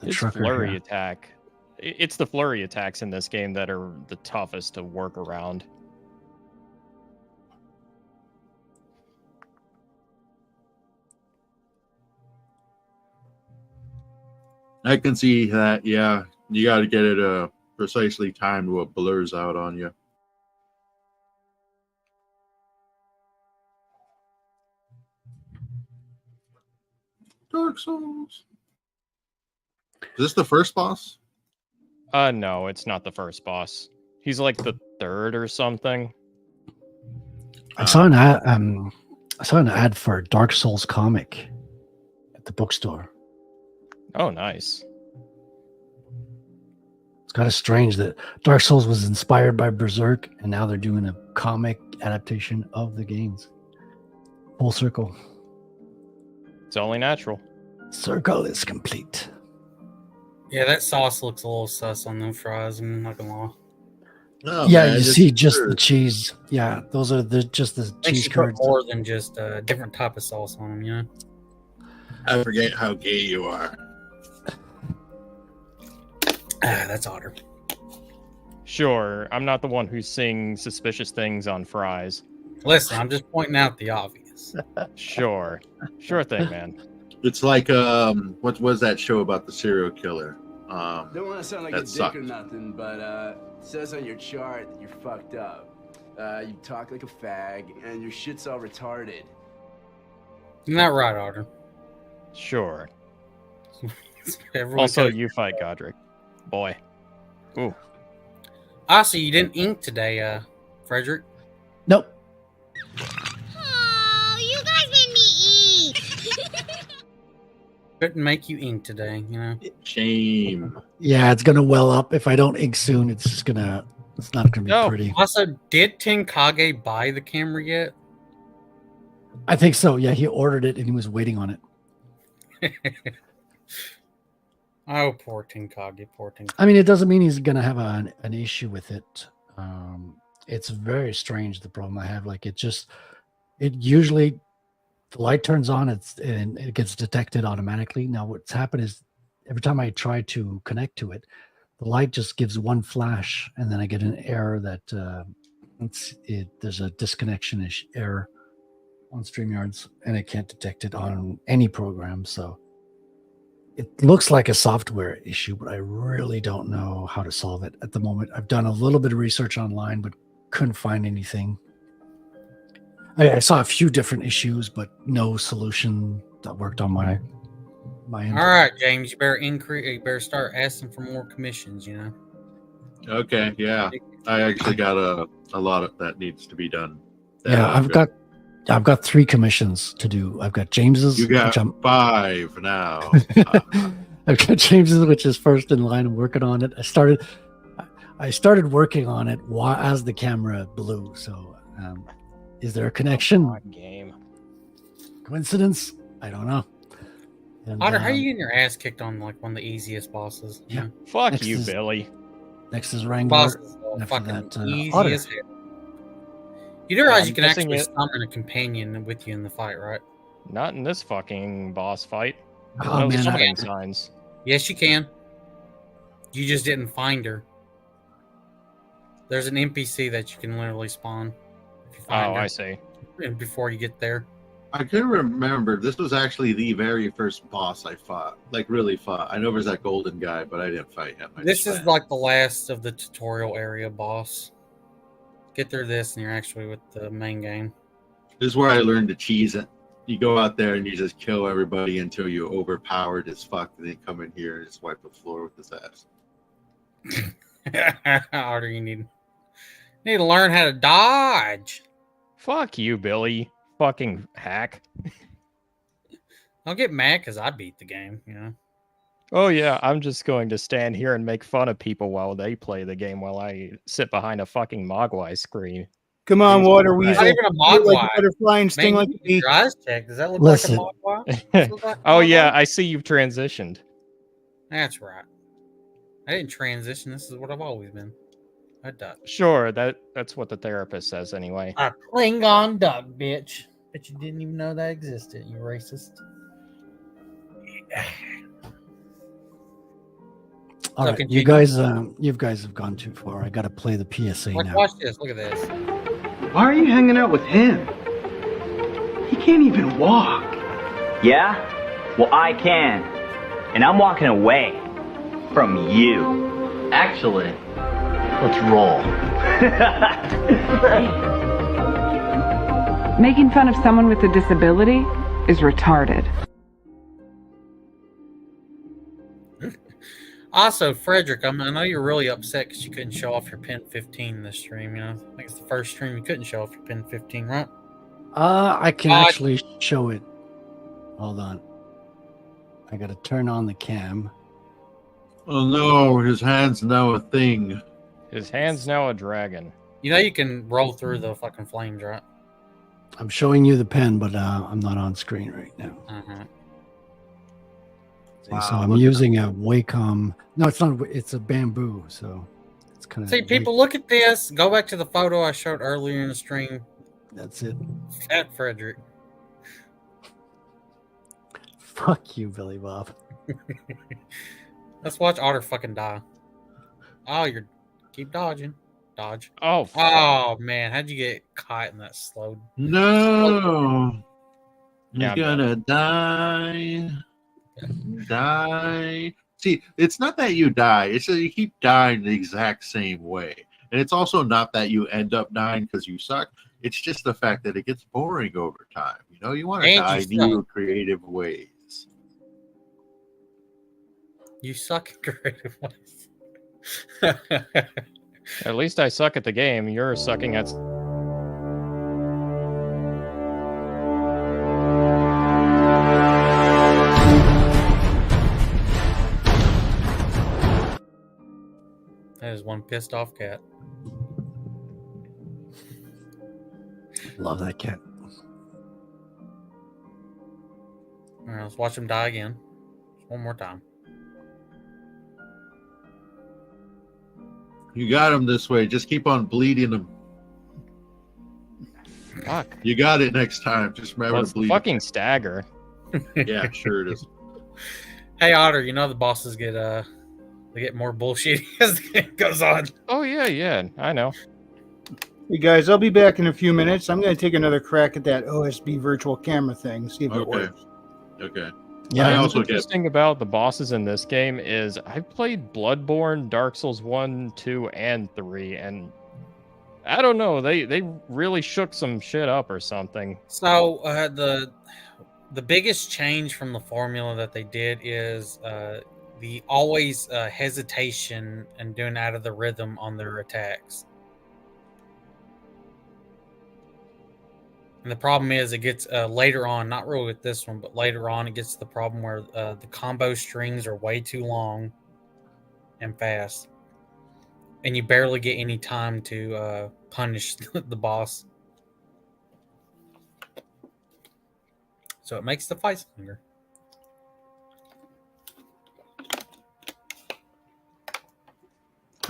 the His trucker flurry here. attack. It's the flurry attacks in this game that are the toughest to work around. I can see that. Yeah, you got to get it precisely timed what blurs out on you. Dark Souls. Is this the first boss? No, it's not the first boss. He's like the third or something. I saw an ad, I saw an ad for a Dark Souls comic at the bookstore. Oh, nice. It's kind of strange that Dark Souls was inspired by Berserk, and now they're doing a comic adaptation of the games. Full circle. It's only natural. Circle is complete. Yeah, that sauce looks a little sus on them fries. I'm not gonna lie. Oh, Yeah, man, you this see is just the weird. cheese. Yeah, those are just the I think cheese she put curds. more than just a different type of sauce on them. You know. I forget how gay you are. Ah, that's otter. Sure, I'm not the one who's seeing suspicious things on fries. Listen, I'm just pointing out the obvious. Sure. Sure thing, man. It's like what was that show about the serial killer? Don't want to sound like That a dick sucked. or nothing, but it says on your chart that you're fucked up. You talk like a fag, and your shit's all retarded. Not right, Otter. Sure. Everyone Also, tells- you fight Godric. Boy. Ooh. Also, you didn't ink today, Frederick. Nope. Oh, you guys made me eat. Couldn't make you ink today, you know. Shame. Yeah, it's gonna well up. If I don't ink soon, it's not gonna be No. pretty. Also, did Tenkage buy the camera yet? I think so. Yeah, he ordered it and he was waiting on it. Oh, poor Tenkage, poor Tenkage. I mean, it doesn't mean he's gonna have an issue with it. It's very strange, the problem I have. Like, it usually the light turns on, and it gets detected automatically. Now, what's happened is every time I try to connect to it, the light just gives one flash, and then I get an error that there's a disconnection error on StreamYards, and it can't detect it on any program. So it looks like a software issue, but I really don't know how to solve it at the moment. I've done a little bit of research online, but couldn't find anything. I saw a few different issues, but no solution that worked on my end. All right, James, you better increase. You better start asking for more commissions. You know. Okay, yeah. I actually got a lot of that needs to be done. Yeah, I've got 3 commissions to do. I've got James's, You got which I'm 5 now. I've got James's, which is first in line. I'm working on it. I started working on it as the camera blew. So, is there a connection? Odd game. Coincidence? I don't know. And, Otter, how are you getting your ass kicked on like one of the easiest bosses? Yeah. Fuck Next you, is- Billy. Next is Wrangler. Bosses and are after fucking that, easy Otter. as hell. You do realize I'm you can guessing actually it- summon a companion with you in the fight, right? Not in this fucking boss fight. Oh, No man, summoning signs. Yes, you can. You just didn't find her. There's an NPC that you can literally spawn if you find Oh, her I see. and before you get there. I can remember this was actually the very first boss I fought. Like really fought. I know there's that golden guy, but I didn't fight him. I This just is went. like the last of the tutorial area boss. Get through this and you're actually with the main game. This is where I learned to cheese it. You go out there and you just kill everybody until you're overpowered as fuck, and then come in here and just wipe the floor with his ass. Otter, you need to learn how to dodge. Fuck you, Billy. Fucking hack. Don't get mad because I beat the game, you know. Oh yeah, I'm just going to stand here and make fun of people while they play the game while I sit behind a fucking Mogwai screen. Come on, Please Water don't Weasel. Not even a You're like mogwai. a butterfly and sting Man, like you a get bee. your eyes checked. Does that look Listen. like a mogwai? Does it look like a Oh yeah, mogwai? I see you've transitioned. That's right. I didn't transition. This is what I've always been. A duck. Sure, that's what the therapist says anyway. A Klingon duck, bitch. Bet you didn't even know that existed, you racist. All So right, continue. you guys have gone too far. I got to play the PSA Like, now. watch this. Look at this. Why are you hanging out with him? He can't even walk. Yeah? Well, I can. And I'm walking away from you. Actually, let's roll. Making fun of someone with a disability is retarded. Also, Frederick, I know you're really upset because you couldn't show off your Pin 15 this stream. You know, I think it's the first stream you couldn't show off your Pin 15, right? I can actually show it. Hold on. I got to turn on the cam. Oh no, his hand's now a thing. His hand's now a dragon. You know you can roll through the fucking flames, right? I'm showing you the pen, but I'm not on screen right now. Uh-huh. So I'm using a Wacom. No, it's not. It's a bamboo. So it's kind of. See, people, look at this. Go back to the photo I showed earlier in the stream. That's it. Fat Frederick. Fuck you, Billy Bob. Let's watch Otter fucking die. Oh, you're keep dodging. Dodge. Oh. Oh man, how'd you get caught in that slow? No. Yeah, You're gonna die. Die. See, it's not that you die, it's that you keep dying the exact same way. And it's also not that you end up dying because you suck. It's just the fact that it gets boring over time. You know, you want to die new creative ways. You suck at creative ways. At least I suck at the game. You're sucking at. That is one pissed off cat. Love that cat. All right, let's watch him die again. One more time. You got him this way. Just keep on bleeding him. Fuck. You got it next time. Just remember to bleed. Fucking stagger. Yeah, sure it is. Hey Otter, you know the bosses get they get more bullshit as the game goes on. Oh yeah, I know. Hey guys, I'll be back in a few minutes. I'm going to take another crack at that OSB virtual camera thing. See if it works. Okay. Yeah, what's interesting about the bosses in this game is I've played Bloodborne, Dark Souls 1, 2, and 3, and I don't know, they really shook some shit up or something. So the biggest change from the formula that they did is the always hesitation and doing out of the rhythm on their attacks. And the problem is it gets later on, not really with this one, but later on it gets to the problem where the combo strings are way too long and fast. And you barely get any time to punish the boss. So it makes the fights longer.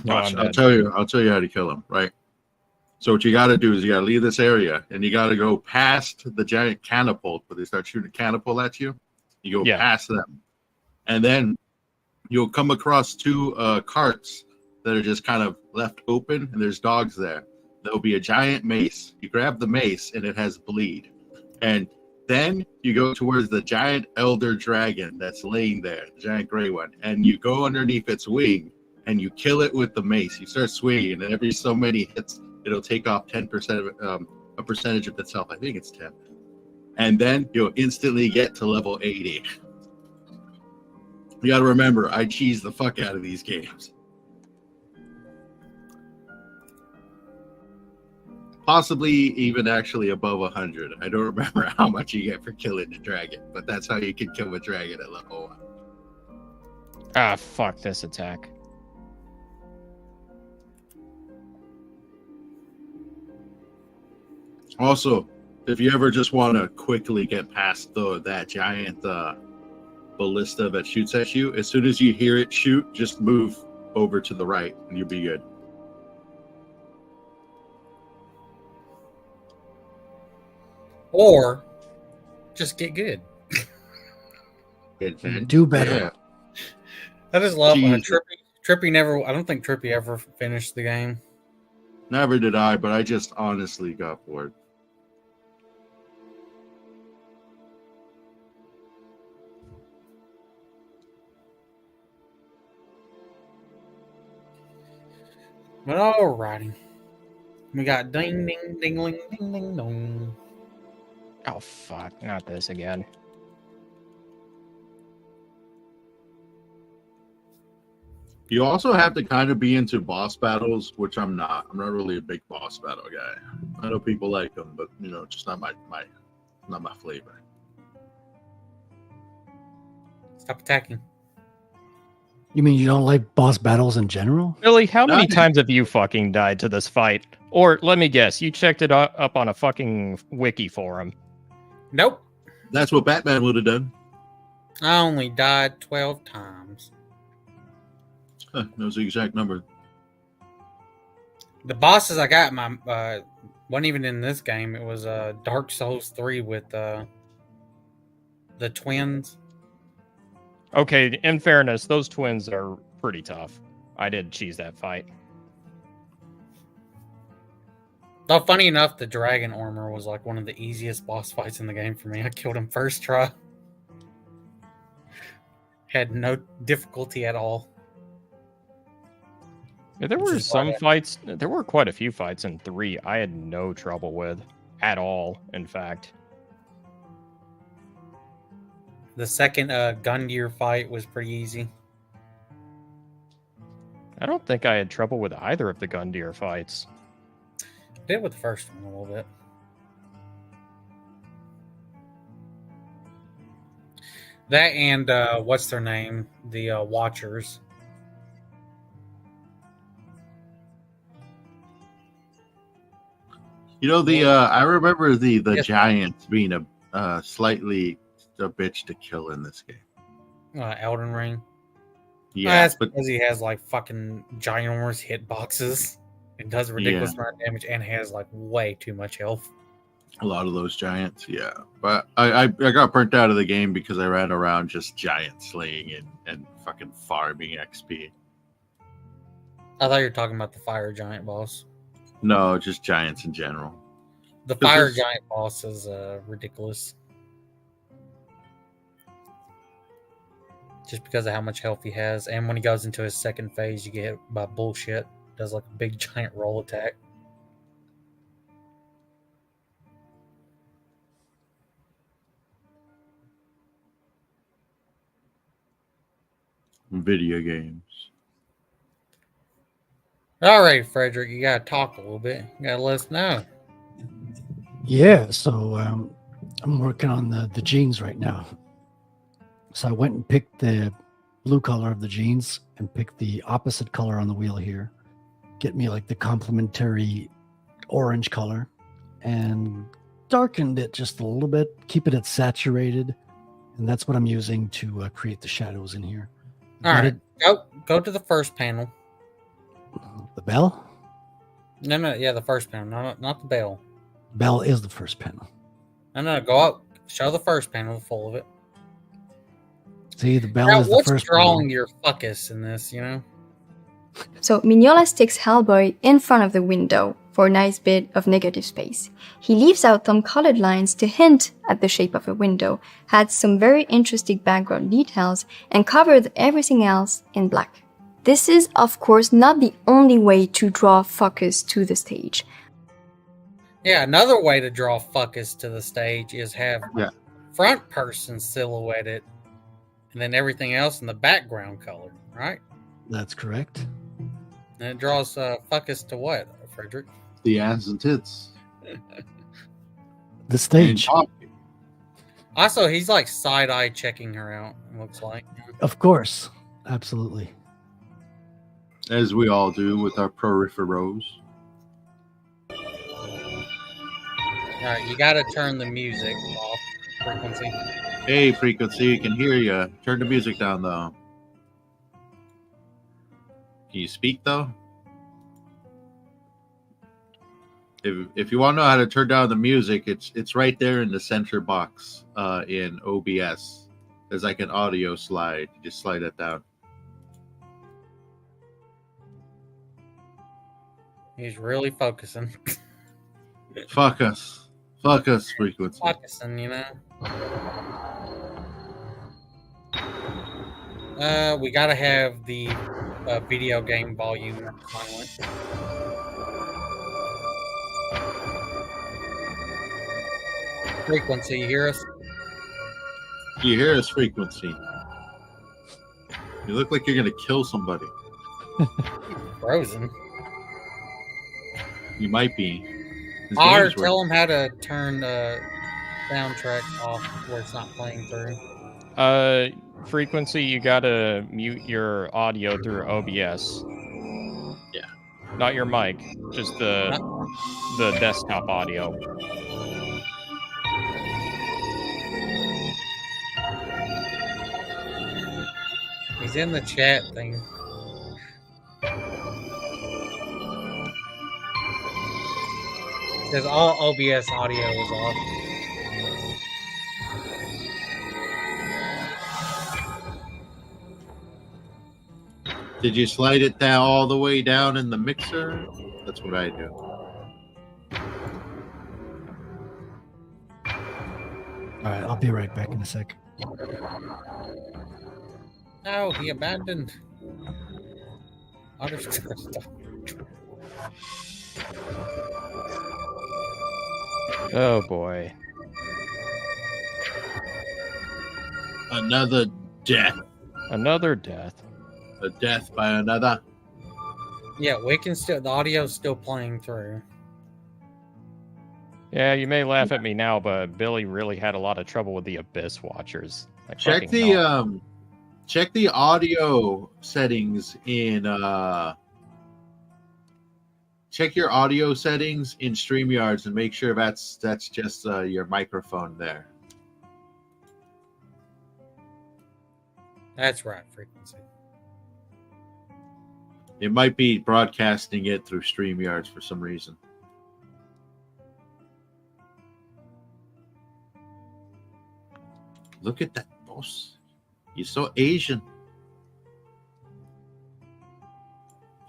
Watch, I'll tell you how to kill him, right? So what you got to do is you got to leave this area and you got to go past the giant catapult where they start shooting a catapult at you. You go past them, and then you'll come across two carts that are just kind of left open, and there's dogs there. There'll be a giant mace. You grab the mace, and it has bleed. And then you go towards the giant elder dragon that's laying there, the giant gray one, and you go underneath its wing, and you kill it with the mace. You start swinging, and every so many hits, it'll take off 10% of a percentage of itself. I think it's 10. And then you'll instantly get to level 80. You got to remember, I cheese the fuck out of these games. Possibly even actually above 100. I don't remember how much you get for killing the dragon, but that's how you can kill a dragon at level 1. Ah, fuck this attack. Also, if you ever just want to quickly get past that giant ballista that shoots at you, as soon as you hear it shoot, just move over to the right and you'll be good. Or just get good. Do better. I just love Trippy I don't think Trippy ever finished the game. Never did I, but I just honestly got bored. But alrighty. We got ding ding ding ding ding ding dong. Oh fuck, not this again. You also have to kind of be into boss battles, which I'm not. I'm not really a big boss battle guy. I know people like them, but just not my flavor. Stop attacking. You mean you don't like boss battles in general? Billy, how many times have you fucking died to this fight? Or let me guess, you checked it up on a fucking wiki forum. Nope. That's what Batman would have done. I only died 12 times. Huh, knows the exact number. The bosses I got wasn't even in this game. It was Dark Souls 3 with the twins. Okay, in fairness, those twins are pretty tough. I did cheese that fight. Though funny enough, the dragon armor was like one of the easiest boss fights in the game for me. I killed him first try. Had no difficulty at all. Yeah, there were some fights. There were quite a few fights in 3 I had no trouble with at all, in fact. The second Gundyr fight was pretty easy. I don't think I had trouble with either of the Gundyr fights. I did with the first one a little bit. That and what's their name? The Watchers. I remember the Giants being a slightly a bitch to kill in this game. Elden Ring. Yeah, that's because he has like fucking ginormous hitboxes. It does ridiculous amount of damage and has like way too much health. A lot of those giants, yeah. But I got burnt out of the game because I ran around just giant slaying and fucking farming XP. I thought you were talking about the fire giant boss. No, just giants in general. The fire giant boss is ridiculous. Just because of how much health he has. And when he goes into his second phase, you get hit by bullshit. Does like a big giant roll attack. Video games. All right, Frederick, you gotta talk a little bit. You gotta let us know. Yeah, so I'm working on the jeans right now. So I went and picked the blue color of the jeans and picked the opposite color on the wheel here. Get me like the complementary orange color and darkened it just a little bit, keep it at saturated. And that's what I'm using to create the shadows in here. All right, go to the first panel. The bell? No, yeah, the first panel, not the bell. Bell is the first panel. No, go up. Show the first panel, full of it. See, the bell now, is the first what's drawing your fuckus in this, So Mignola sticks Hellboy in front of the window for a nice bit of negative space. He leaves out some colored lines to hint at the shape of a window, adds some very interesting background details, and covers everything else in black. This is, of course, not the only way to draw focus to the stage. Yeah, another way to draw fuckus to the stage is have front person silhouetted and then everything else in the background colored, right? That's correct. And it draws fuckus to what, Frederick? The ass and tits. The stage. Also, he's like side-eye checking her out, it looks like. Of course. Absolutely. As we all do with our peripherals. All right, you got to turn the music off, frequency. Hey, frequency, can hear you. Turn the music down, though. Can you speak, though? If you want to know how to turn down the music, it's right there in the center box in OBS. There's like an audio slide. You just slide it down. He's really focusing. Fuck us. Fuck us, frequency. Focusing, you know. We gotta have the video game volume silent. Frequency, you hear us? You hear us, frequency. You look like you're gonna kill somebody. Frozen. You might be. His Or game's tell him how to turn the soundtrack off where it's not playing through. Frequency, you gotta mute your audio through OBS. Yeah. Not your mic, just the desktop audio. He's in the chat thing. Says all OBS audio is off. Did you slide it down all the way down in the mixer? That's what I do. All right, I'll be right back in a sec. No, he abandoned. Oh boy. Another death. Another death. A death by another. Yeah, we can still. The audio's still playing through. Yeah, you may laugh at me now, but Billy really had a lot of trouble with the Abyss Watchers. Like, Check the audio settings in check your audio settings in StreamYards and make sure that's just your microphone there. That's right, frequency. It might be broadcasting it through StreamYards for some reason. Look at that, boss. You're so Asian.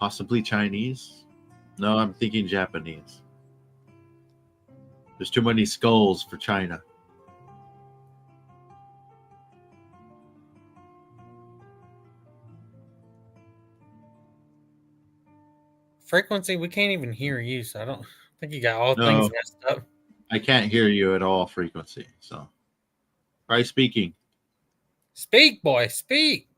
Possibly Chinese? No, I'm thinking Japanese. There's too many skulls for China. Frequency, we can't even hear you, so I don't think you got all things messed up. I can't hear you at all, frequency. So, try speaking. Speak, boy, speak.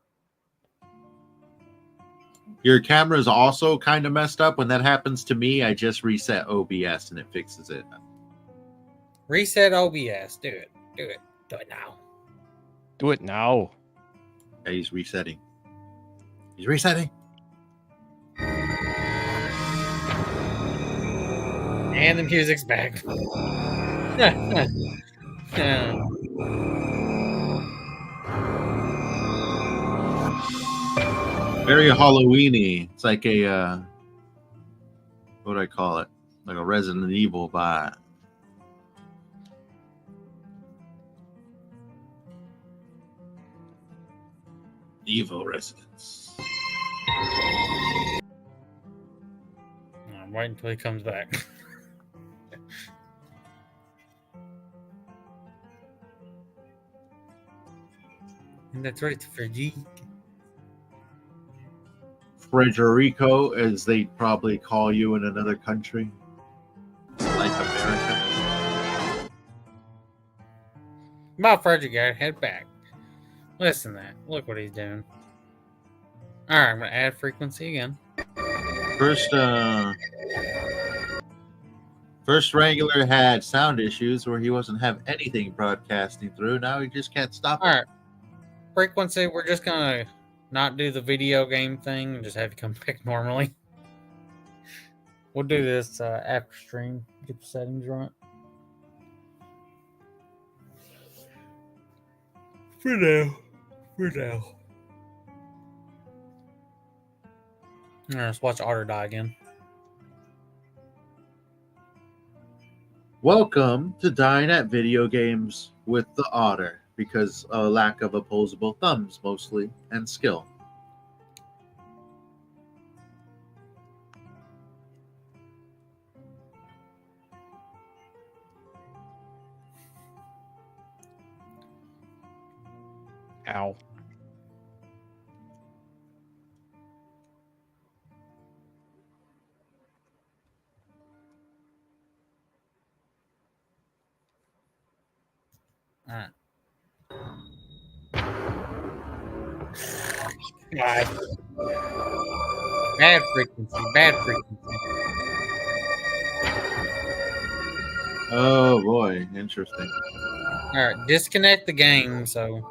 Your camera is also kind of messed up. When that happens to me, I just reset OBS and it fixes it. Reset OBS. Do it. Do it. Do it now. Do it now. Yeah, he's resetting. He's resetting. And the music's back. Very Halloweeny. It's like a what do I call it? Like a Resident Evil vibe. Evil residents. I'm waiting until he comes back. And that's right, Freddy. Frederico, as they probably call you in another country, like America. Come on, Frederico, head back. Listen to that. Look what he's doing. All right, I'm going to add frequency again. First Wrangler had sound issues where he wasn't having anything broadcasting through. Now he just can't stop it. All right. Frequency, we're just going to not do the video game thing and just have you come back normally. We'll do this after stream. Get the settings right. For now. All right, let's watch Otter die again. Welcome to Dine at Video Games with the Otter, because a lack of opposable thumbs mostly, and skill. Alright. God. Bad frequency. Bad frequency. Oh boy, interesting. Alright, disconnect the game, so.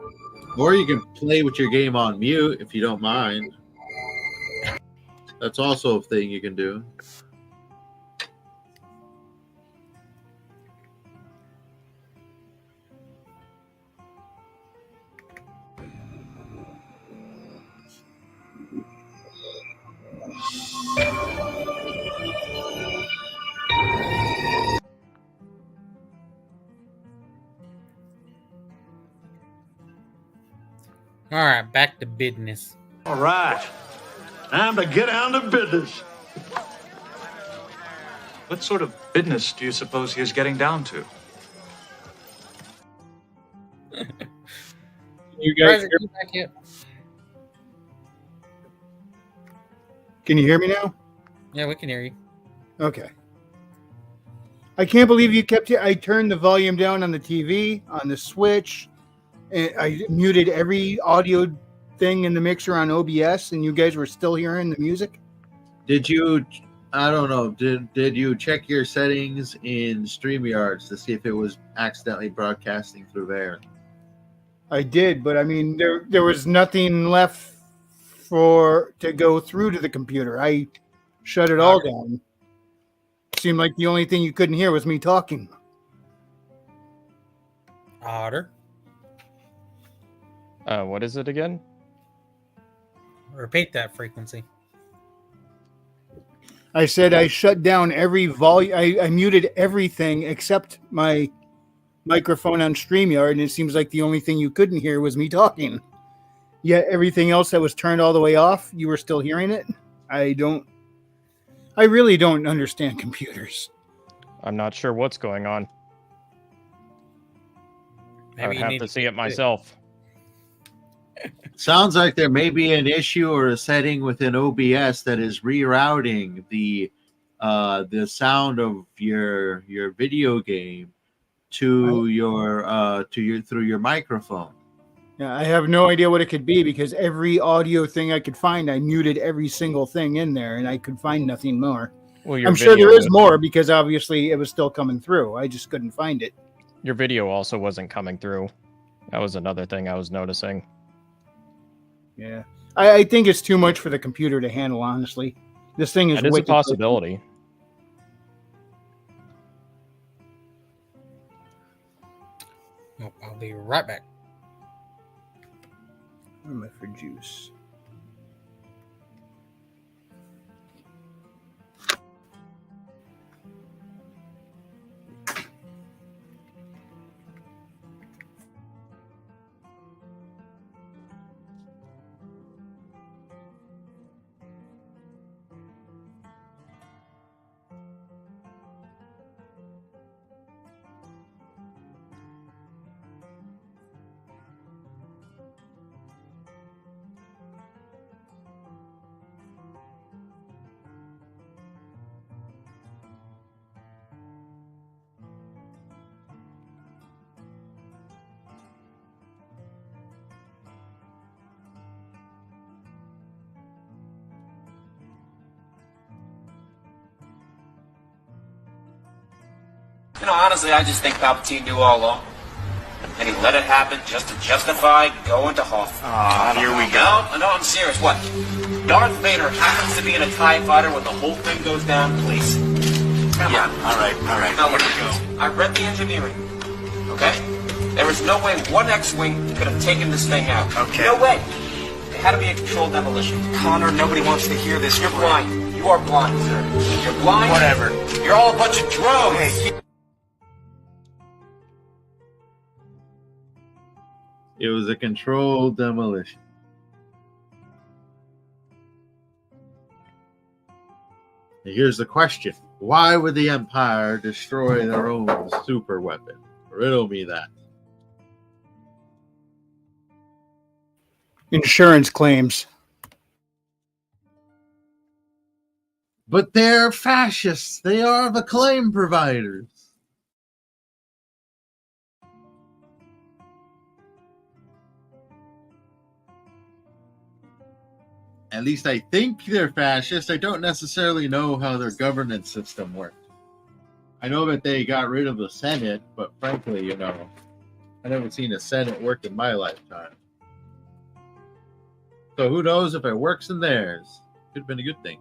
Or you can play with your game on mute if you don't mind. That's also a thing you can do. Alright, back to business. All right. Time to get down to business. What sort of business do you suppose he is getting down to? You guys Isaac, hear- you back yet? Can you hear me now? Yeah, we can hear you. Okay. I can't believe you kept it. I turned the volume down on the TV, on the Switch, and I muted every audio thing in the mixer on OBS, and you guys were still hearing the music? Did you? I don't know. Did you check your settings in StreamYards to see if it was accidentally broadcasting through there? I did, but I mean, there was nothing left to go through to the computer. I shut it all down. Seemed like the only thing you couldn't hear was me talking. Otter. What is it again? Repeat that frequency. I said I shut down every volume. I muted everything except my microphone on StreamYard, and it seems like the only thing you couldn't hear was me talking. Yet everything else that was turned all the way off, you were still hearing it. I really don't understand computers. I'm not sure what's going on. I would have to see it myself. Sounds like there may be an issue or a setting within OBS that is rerouting the sound of your video game to through your microphone. Yeah, I have no idea what it could be because every audio thing I could find, I muted every single thing in there, and I could find nothing more. Well, your I'm sure video there is was- more because obviously it was still coming through. I just couldn't find it. Your video also wasn't coming through. That was another thing I was noticing. Yeah, I think it's too much for the computer to handle. Honestly, this thing is That is way a too possibility. Oh, I'll be right back. Where am I for juice? You know, honestly, I just think Palpatine knew all along. And he let it happen just to justify going to Hoth. Here we go. No, I'm serious. What? Darth Vader happens to be in a TIE fighter when the whole thing goes down, please. Come on. All right. Now, look, I read the engineering. Okay? There is no way one X-Wing could have taken this thing out. Okay. No way. It had to be a controlled demolition. Connor, nobody wants to hear this. You're blind. You are blind, sir. You're blind. Whatever. You're all a bunch of drones. Hey. It was a controlled demolition. Here's the question. Why would the Empire destroy their own super weapon? Riddle me that. Insurance claims. But they're fascists. They are the claim providers. At least I think they're fascist. I don't necessarily know how their governance system works. I know that they got rid of the Senate, but frankly, you know, I never seen a Senate work in my lifetime. So who knows if it works in theirs? Could have been a good thing.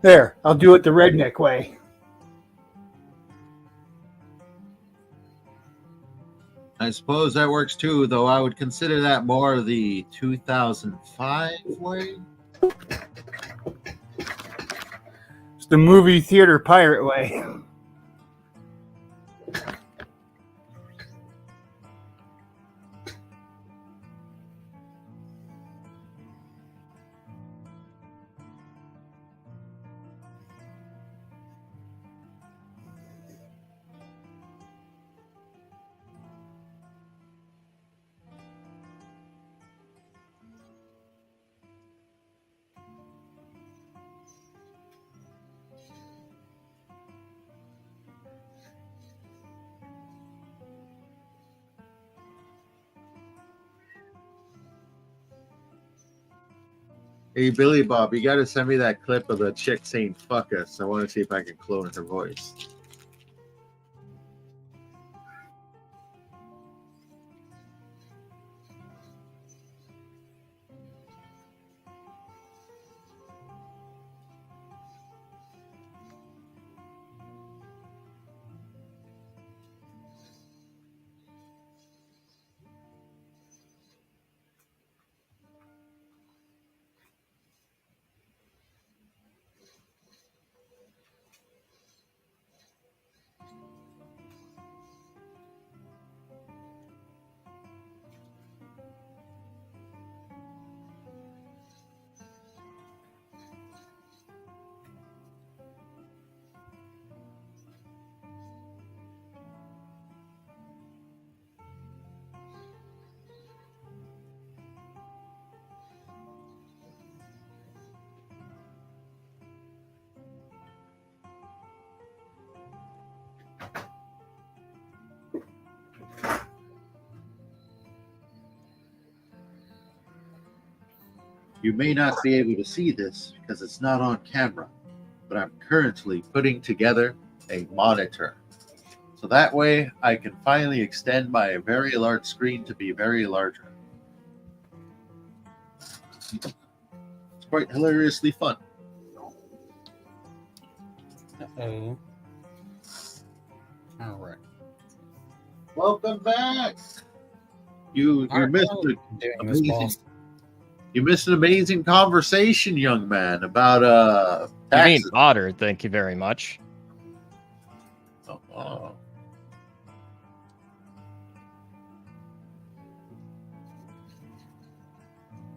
There, I'll do it the redneck way. I suppose that works too, though I would consider that more the 2005 way. It's the movie theater pirate way. Hey, Billy Bob, you got to send me that clip of the chick saying fuck us. I want to see if I can clone her voice. You may not be able to see this because it's not on camera, but I'm currently putting together a monitor. So that way I can finally extend my very large screen to be very larger. It's quite hilariously fun. Uh-oh. All right. Welcome back. You missed you missed an amazing conversation, young man, about You mean Otter, thank you very much. Oh.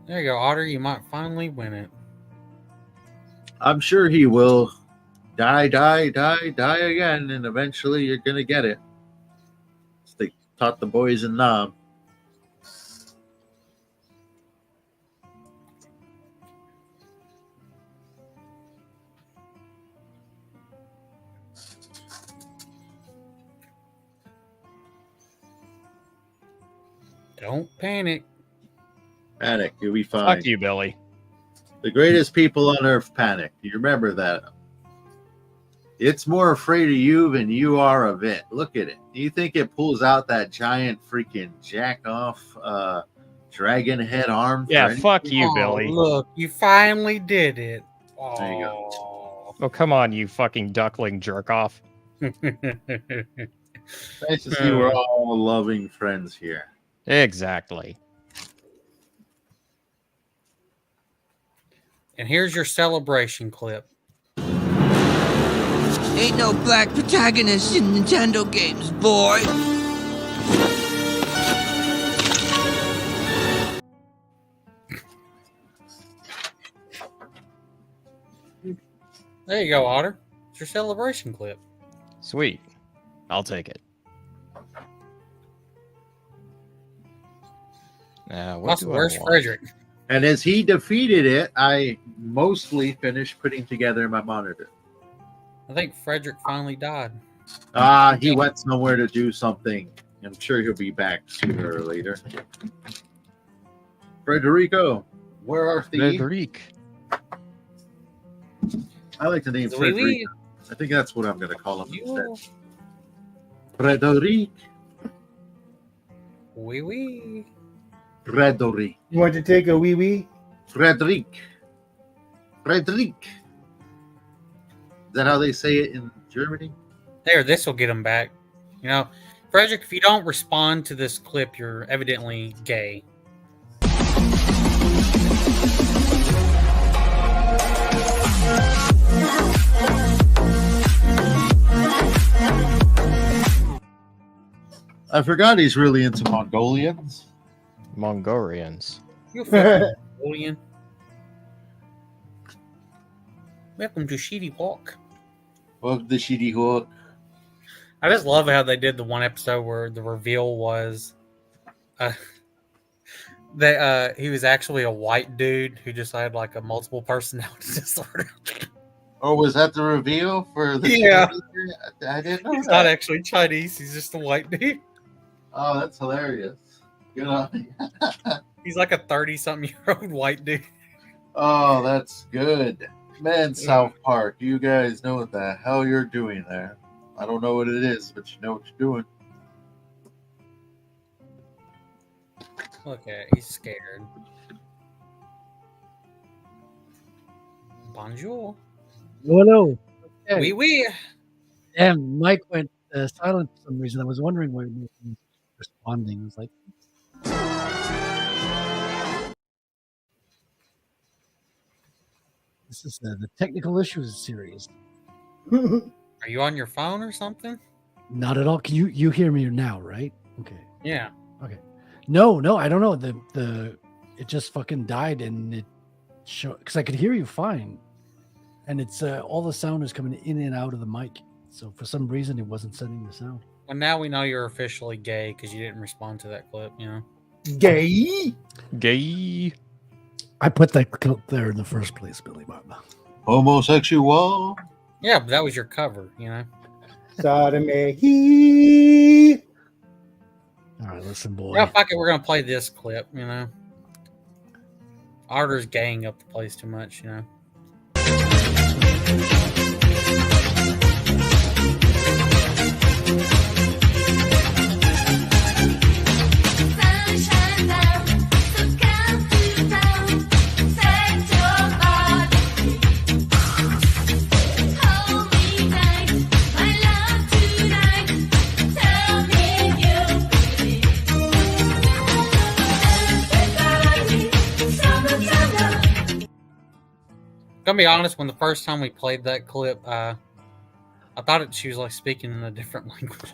There you go, Otter. You might finally win it. I'm sure he will die again, and eventually you're gonna get it. As they taught the boys in Nam. Don't panic. Panic, you'll be fine. Fuck you, Billy. The greatest people on earth panic. You remember that. It's more afraid of you than you are of it. Look at it. Do you think it pulls out that giant freaking jack-off dragon head arm? Yeah, fuck you, Billy. Look, you finally did it. There you go. Oh, come on, you fucking duckling jerk-off. Nice to see we're all loving friends here. Exactly. And here's your celebration clip. Ain't no black protagonists in Nintendo games, boy. There you go, Otter. It's your celebration clip. Sweet. I'll take it. Where's Frederick? And as he defeated it, I mostly finished putting together my monitor. I think Frederick finally died. He went somewhere to do something. I'm sure he'll be back sooner or later. Frederico, where are the? Frederic. I like the name Frederico. I think that's what I'm going to call him instead. Frederic. Wee wee. Frederic. You want to take a wee wee? Frederic. Frederic. Is that how they say it in Germany? There, this will get him back. You know, Frederick, if you don't respond to this clip, you're evidently gay. I forgot he's really into Mongolians. Mongolians. You fucking Mongolian. Welcome to Sheedy Walk. Welcome to Sheedy Walk. I just love how they did the one episode where the reveal was that he was actually a white dude who just had like a multiple personality disorder. Oh, was that the reveal for the? Yeah. I didn't know He's that. not actually Chinese. He's just a white dude. Oh, that's hilarious. You know. He's like a 30-something-year-old white dude. Oh, that's good. Man, South Park, you guys know what the hell you're doing there. I don't know what it is, but you know what you're doing. Look at it. He's scared. Bonjour. Hello. Okay. Oui, oui. Damn, Mike went silent for some reason. I was wondering why he was responding. It was like, this is the technical issues series. Are you on your phone or something? Not at all. Can you hear me now, right? Okay. Yeah. Okay. No, I don't know. The it just fucking died and it showed because I could hear you fine. And it's all the sound is coming in and out of the mic. So for some reason it wasn't sending the sound. Well, now we know you're officially gay because you didn't respond to that clip, you know? Gay? Gay. I put that clip there in the first place, Billy Bob. Homosexual. Yeah, but that was your cover, you know? Sodomy. All right, listen, boy. Yeah, fuck it. We're going to play this clip, you know? Arter's gaying up the place too much, you know? Gonna be honest, when the first time we played that clip, I thought she was like speaking in a different language.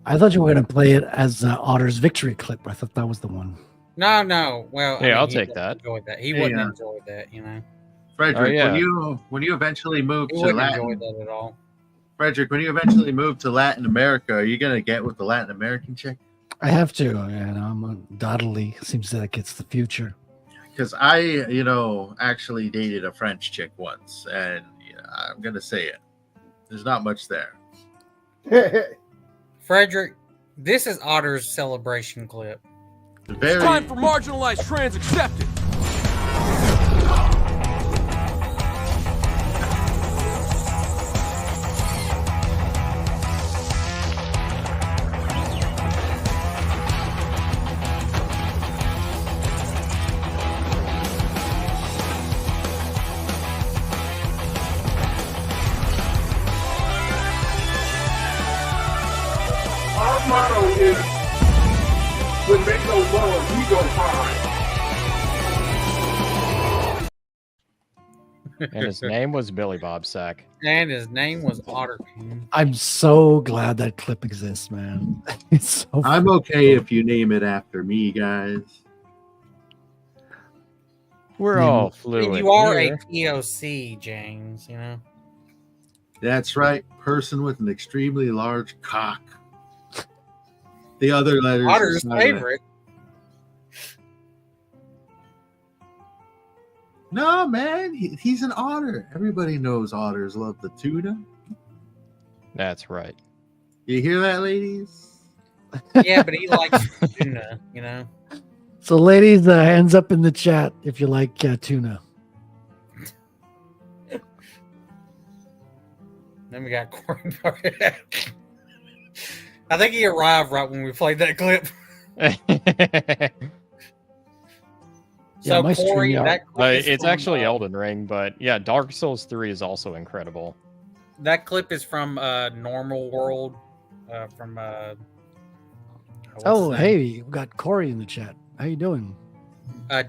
I thought you were going to play it as Otter's victory clip. I thought that was the one. No. Well, hey, I'll take that. He wouldn't enjoy that, you know. Frederick, when you eventually move He to wouldn't Latin, enjoy that at all. Frederick, when you eventually move to Latin America, are you gonna get with the Latin American chick? I have to, and I'm undoubtedly seems like it's the future. Because I, actually dated a French chick once, and I'm gonna say it. There's not much there. Frederick, this is Otter's celebration clip. It's time for marginalized trans acceptance. Our motto is, when they go low, we go high. And his name was Billy Bob Sack. And his name was Otter King. I'm so glad that clip exists, man. It's so I'm okay if you name it after me, guys. We're Name- all I fluid mean, you are here. a POC, James. You know. That's right. Person with an extremely large cock. The other letters are Otter's silent. favorite. No, man, he's an otter. Everybody knows otters love the tuna. That's right. You hear that, ladies? Yeah, but he likes tuna. You know. So, ladies, hands up in the chat if you like tuna. Then we got Corey. I think he arrived right when we played that clip. Yeah, my Corey, StreamYard- that clip is It's from, actually Elden Ring, but yeah, Dark Souls 3 is also incredible. that clip is from Normal World. From what's Oh, his name? hey, we got Corey in the chat. How you doing?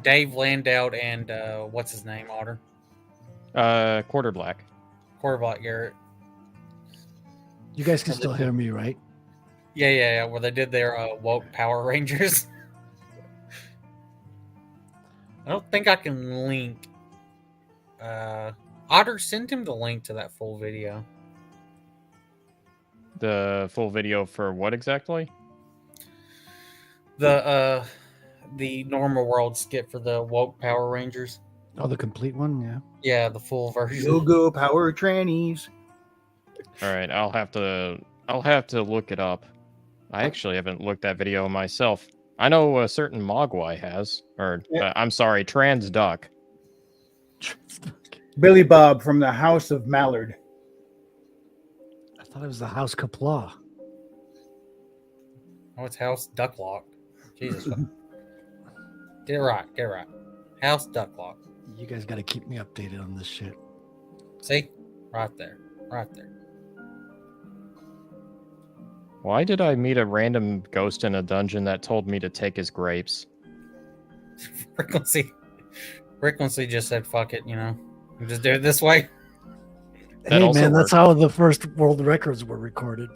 Dave Landau and what's his name, Otter? Quarter Black. Quarterback Garrett. You guys can still hear me, right? Yeah. Where they did their woke Power Rangers. I don't think I can link. Otter, send him the link to that full video. The full video for what exactly? The Normal World skit for the woke Power Rangers. Oh, the complete one, yeah. Yeah, the full version. Go go power trannies. All right, I'll have to look it up. I actually haven't looked that video myself. I know a certain Mogwai has, or I'm sorry, Trans Duck. Billy Bob from the House of Mallard. I thought it was the House Kapla. Oh, it's House Ducklock. Jesus. Get it right. House Ducklock. You guys got to keep me updated on this shit. See? Right there. Why did I meet a random ghost in a dungeon that told me to take his grapes? Frequency just said, fuck it, you know. We'll just do it this way. Hey, man, that's how the first world records were recorded.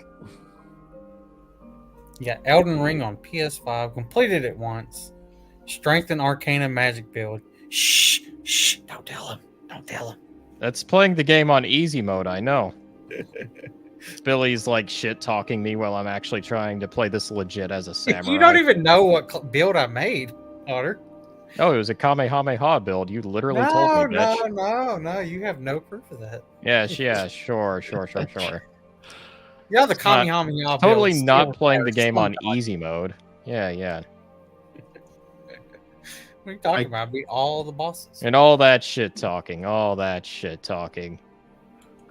Yeah, Elden Ring on PS5. Completed it once. Strength and Arcana magic build. Shh. Don't tell him. That's playing the game on easy mode, I know. Billy's like shit talking me while I'm actually trying to play this legit as a samurai. You don't even know what build I made, Otter. Oh, it was a Kamehameha build. You literally told me, bitch. No. You have no proof of that. Yeah, sure. Yeah, the Kamehameha build. Totally not playing the game on easy mode. Yeah. What are you talking about? I beat all the bosses. And all that shit talking.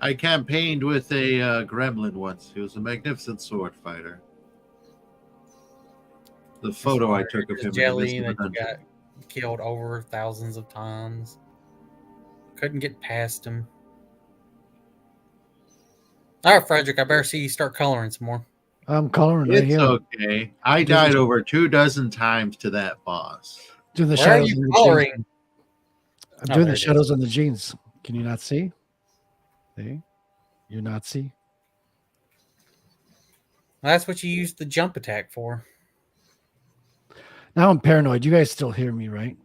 I campaigned with a gremlin once. He was a magnificent sword fighter. The photo I took of him Jelly in the that got killed over thousands of times. Couldn't get past him. All right, Frederick, I better see you start coloring some more. I'm coloring right It's here. okay. I died over 24 times to that boss. Doing the Where are shadows. you on the coloring? jeans. I'm Oh, doing there the it shadows on the jeans. Can you not see? See? You not see? That's what you used the jump attack for. Now I'm paranoid. You guys still hear me, right?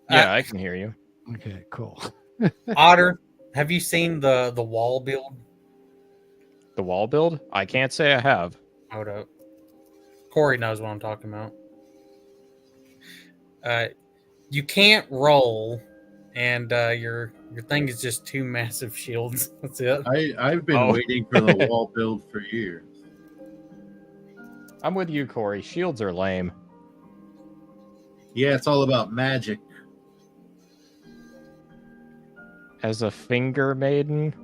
Yeah, I can hear you. Okay, cool. Otter, have you seen the wall build? The wall build? I can't say I have. Hold up. Corey knows what I'm talking about. You can't roll, and your thing is just two massive shields. That's it. I've been waiting for the wall build for years. I'm with you, Corey. Shields are lame. Yeah, it's all about magic. As a finger maiden,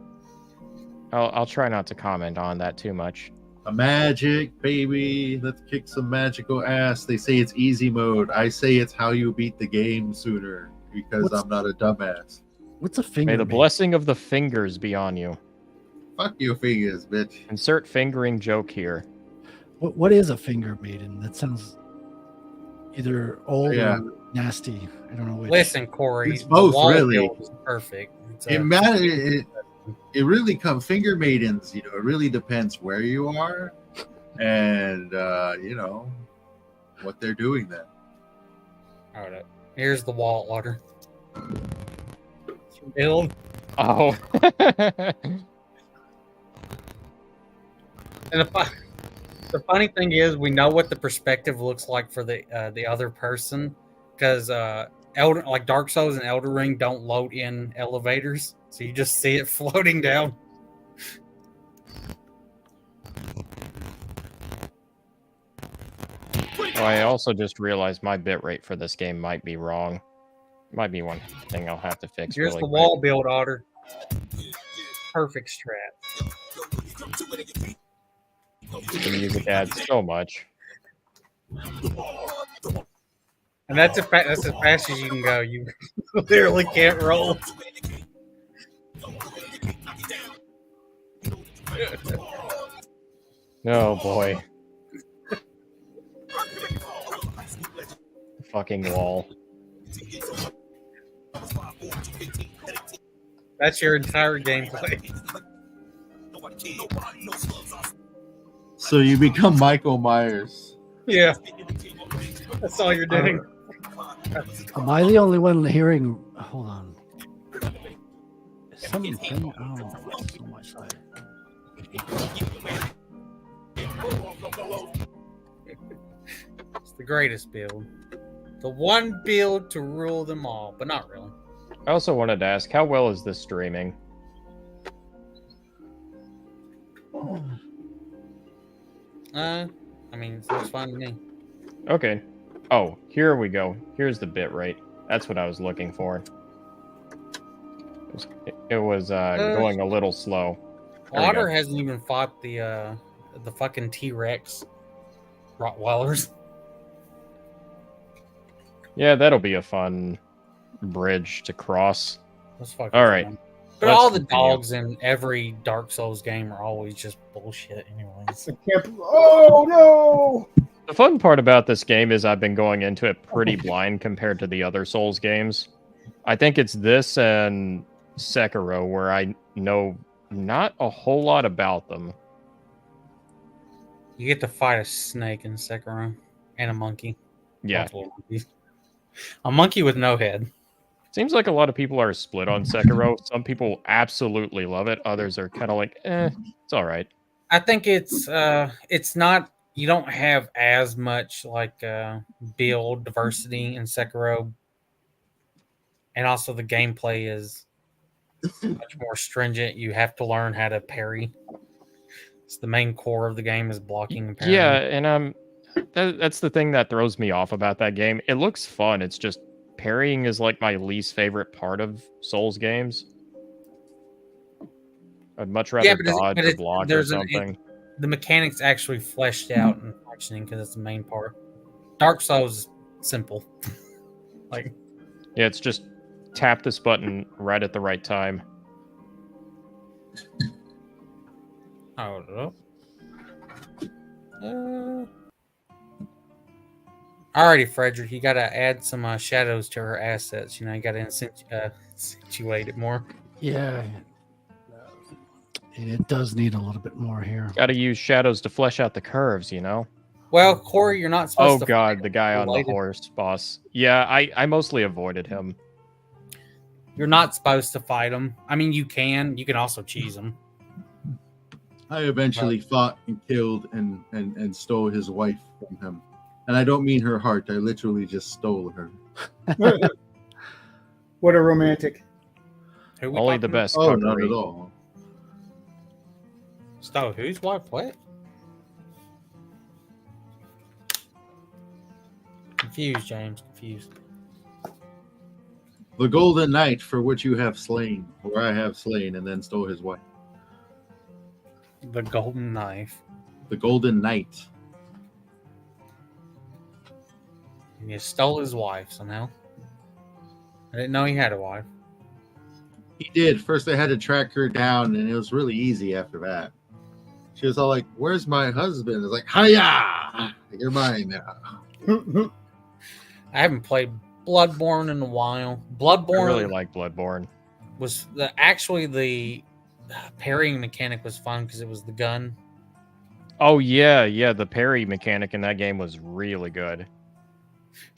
I'll try not to comment on that too much. A magic, baby. Let's kick some magical ass. They say it's easy mode. I say it's how you beat the game sooner because I'm not a dumbass. What's a finger? May the maiden? blessing of the fingers be on you. Fuck your fingers, bitch. Insert fingering joke here. What is a finger maiden? That sounds either old Yeah. or nasty. I don't know which. Listen, Corey. It's both, the wall really. build is perfect. It's, It really comes finger maidens. You know, it really depends where you are, and you know what they're doing then. Hold up. Here's the wall, Otter. fucking build. Oh. And the funny thing is, we know what the perspective looks like for the other person, because like Dark Souls and Elden Ring don't load in elevators, so you just see it floating down. Oh, I also just realized my bitrate for this game might be wrong. Might be one thing I'll have to fix. Here's really the quick. wall build, Otter. Perfect strat. The music adds so much. And that's as fast as you can go. You literally can't roll. Oh boy. Fucking wall. That's your entire gameplay. So you become Michael Myers. Yeah. That's all you're doing. Am I the only one hearing? Hold on. Is something? Oh, it's on my side. It's the greatest build. The one build to rule them all, but not really. I also wanted to ask, how well is this streaming? I mean, it looks fine to me. Okay. Oh, here we go. Here's the bitrate. That's what I was looking for. It was going a little slow. Otter hasn't even fought the fucking T-Rex Rottweilers. Yeah, that'll be a fun bridge to cross. That's fucking all right. fun. But all the dogs in every Dark Souls game are always just bullshit anyways. Oh, no! The fun part about this game is I've been going into it pretty blind compared to the other Souls games. I think it's this and Sekiro where I know not a whole lot about them. You get to fight a snake in Sekiro and a monkey. Yeah. A monkey with no head. Seems like a lot of people are split on Sekiro. Some people absolutely love it. Others are kind of like, it's all right. I think it's not, you don't have as much like build diversity in Sekiro. And also the gameplay is much more stringent. You have to learn how to parry. It's the main core of the game is blocking and parrying. Yeah, and that's the thing that throws me off about that game. It looks fun. It's just parrying is like my least favorite part of Souls games. I'd much rather dodge or block or something. The mechanics actually fleshed out and functioning because it's the main part. Dark Souls is simple. Like, yeah, it's just tap this button right at the right time. I don't know. Alrighty, Frederick, you gotta add some shadows to her assets. You know, you gotta accentuate it more. Yeah. It does need a little bit more here. Gotta use shadows to flesh out the curves, you know? Well, Corey, you're not supposed to... Oh god, the guy on the horse boss. Yeah, I mostly avoided him. You're not supposed to fight him. I mean, you can. You can also cheese him. I eventually fought and killed and stole his wife from him. And I don't mean her heart. I literally just stole her. What a romantic. Only the best. Oh, not at all. Stole whose wife? What? Confused, James. Confused. The Golden Knight for which you have slain, or I have slain, and then stole his wife. The Golden Knife. The Golden Knight. And you stole his wife somehow. I didn't know he had a wife. He did. First, I had to track her down, and it was really easy after that. She was all like, "Where's my husband?" I was like, "Hiya! You're mine now." I haven't played Bloodborne in a while. Bloodborne. I really like Bloodborne. Was actually the parrying mechanic was fun because it was the gun. Oh yeah, the parry mechanic in that game was really good.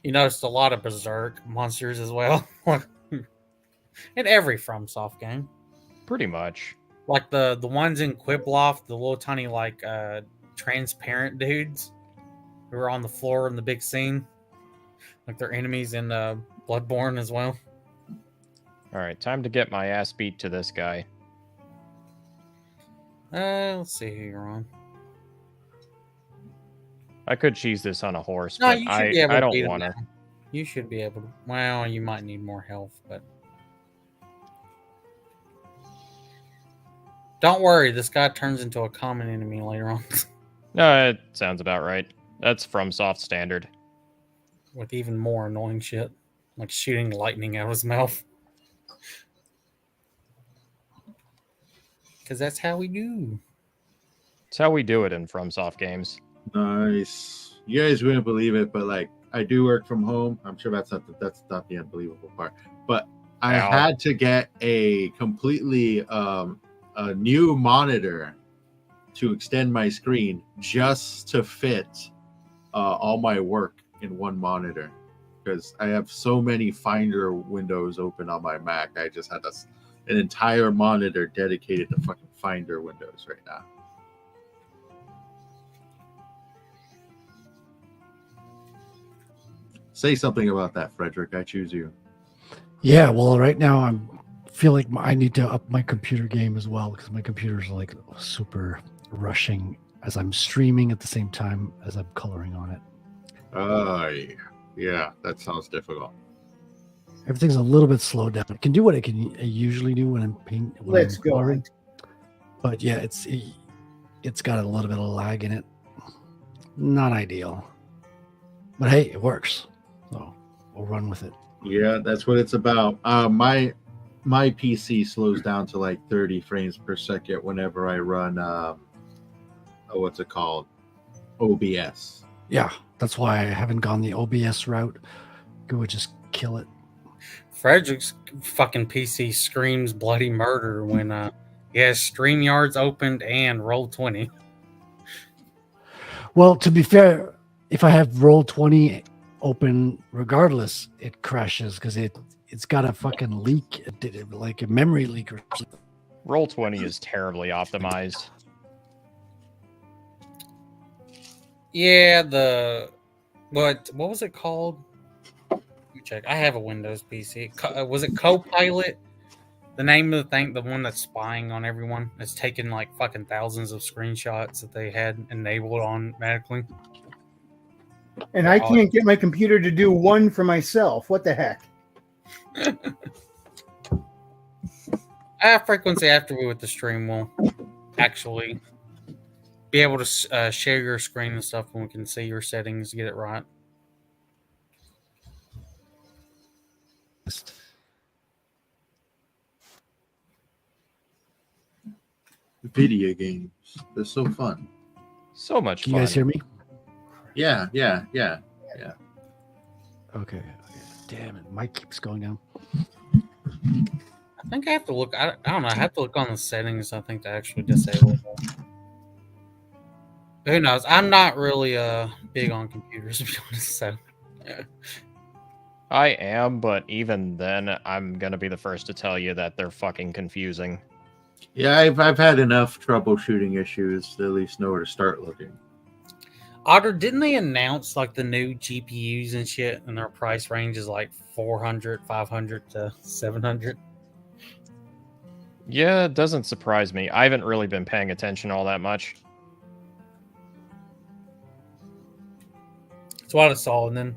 You noticed a lot of berserk monsters as well. In every FromSoft game. Pretty much. Like the ones in Quibloft, the little tiny like transparent dudes who are on the floor in the big scene. Like they're enemies in Bloodborne as well. Alright, time to get my ass beat to this guy. Let's see who you're on. I could cheese this on a horse, No, but you should be able I to don't beat him want to. now. You should be able to. Well, you might need more health, but don't worry. This guy turns into a common enemy later on. No, it sounds about right. That's FromSoft standard. With even more annoying shit, like shooting lightning out of his mouth. Because that's how we do. It's how we do it in FromSoft games. Nice. You guys wouldn't believe it, but like I do work from home. I'm sure that's not the unbelievable part. But I had to get a completely a new monitor to extend my screen just to fit all my work in one monitor, because I have so many Finder windows open on my Mac. I just had an entire monitor dedicated to fucking Finder windows right now. Say something about that, Frederick. I choose you. Yeah, well, right now I feel like I need to up my computer game as well, because my computer's like super rushing as I'm streaming at the same time as I'm coloring on it. Yeah, that sounds difficult. Everything's a little bit slowed down. It can do what I usually do when I'm painting. Let's go. But yeah, it's got a little bit of lag in it. Not ideal. But hey, it works. So we'll run with it. Yeah, that's what it's about. My PC slows down to like 30 frames per second whenever I run what's it called? OBS. Yeah, that's why I haven't gone the OBS route. It would just kill it. Frederick's fucking PC screams bloody murder when he has StreamYards opened and Roll20. Well, to be fair, if I have Roll20 open regardless, it crashes because it's got a fucking leak, like a memory leak or something. Roll20 is terribly optimized. Yeah, what was it called? Let me check. I have a Windows PC. Was it Copilot? The name of the thing, the one that's spying on everyone, it's taking like fucking thousands of screenshots that they had enabled automatically. And I can't get my computer to do one for myself. What the heck? Frequency after we with the stream will actually be able to share your screen and stuff, and we can see your settings to get it right. Video games. They're so fun. So much Can fun. you guys hear me? Yeah. Okay. Damn it. Mic keeps going down. I think I have to look. I don't know. I have to look on the settings, I think, to actually disable it. Who knows? I'm not really big on computers, to be honest. So. I am, but even then, I'm gonna be the first to tell you that they're fucking confusing. Yeah, I've had enough troubleshooting issues to at least know where to start looking. Otter, didn't they announce like the new GPUs and shit, and their price range is like 400, 500 to 700? Yeah, it doesn't surprise me. I haven't really been paying attention all that much. That's what I saw. And then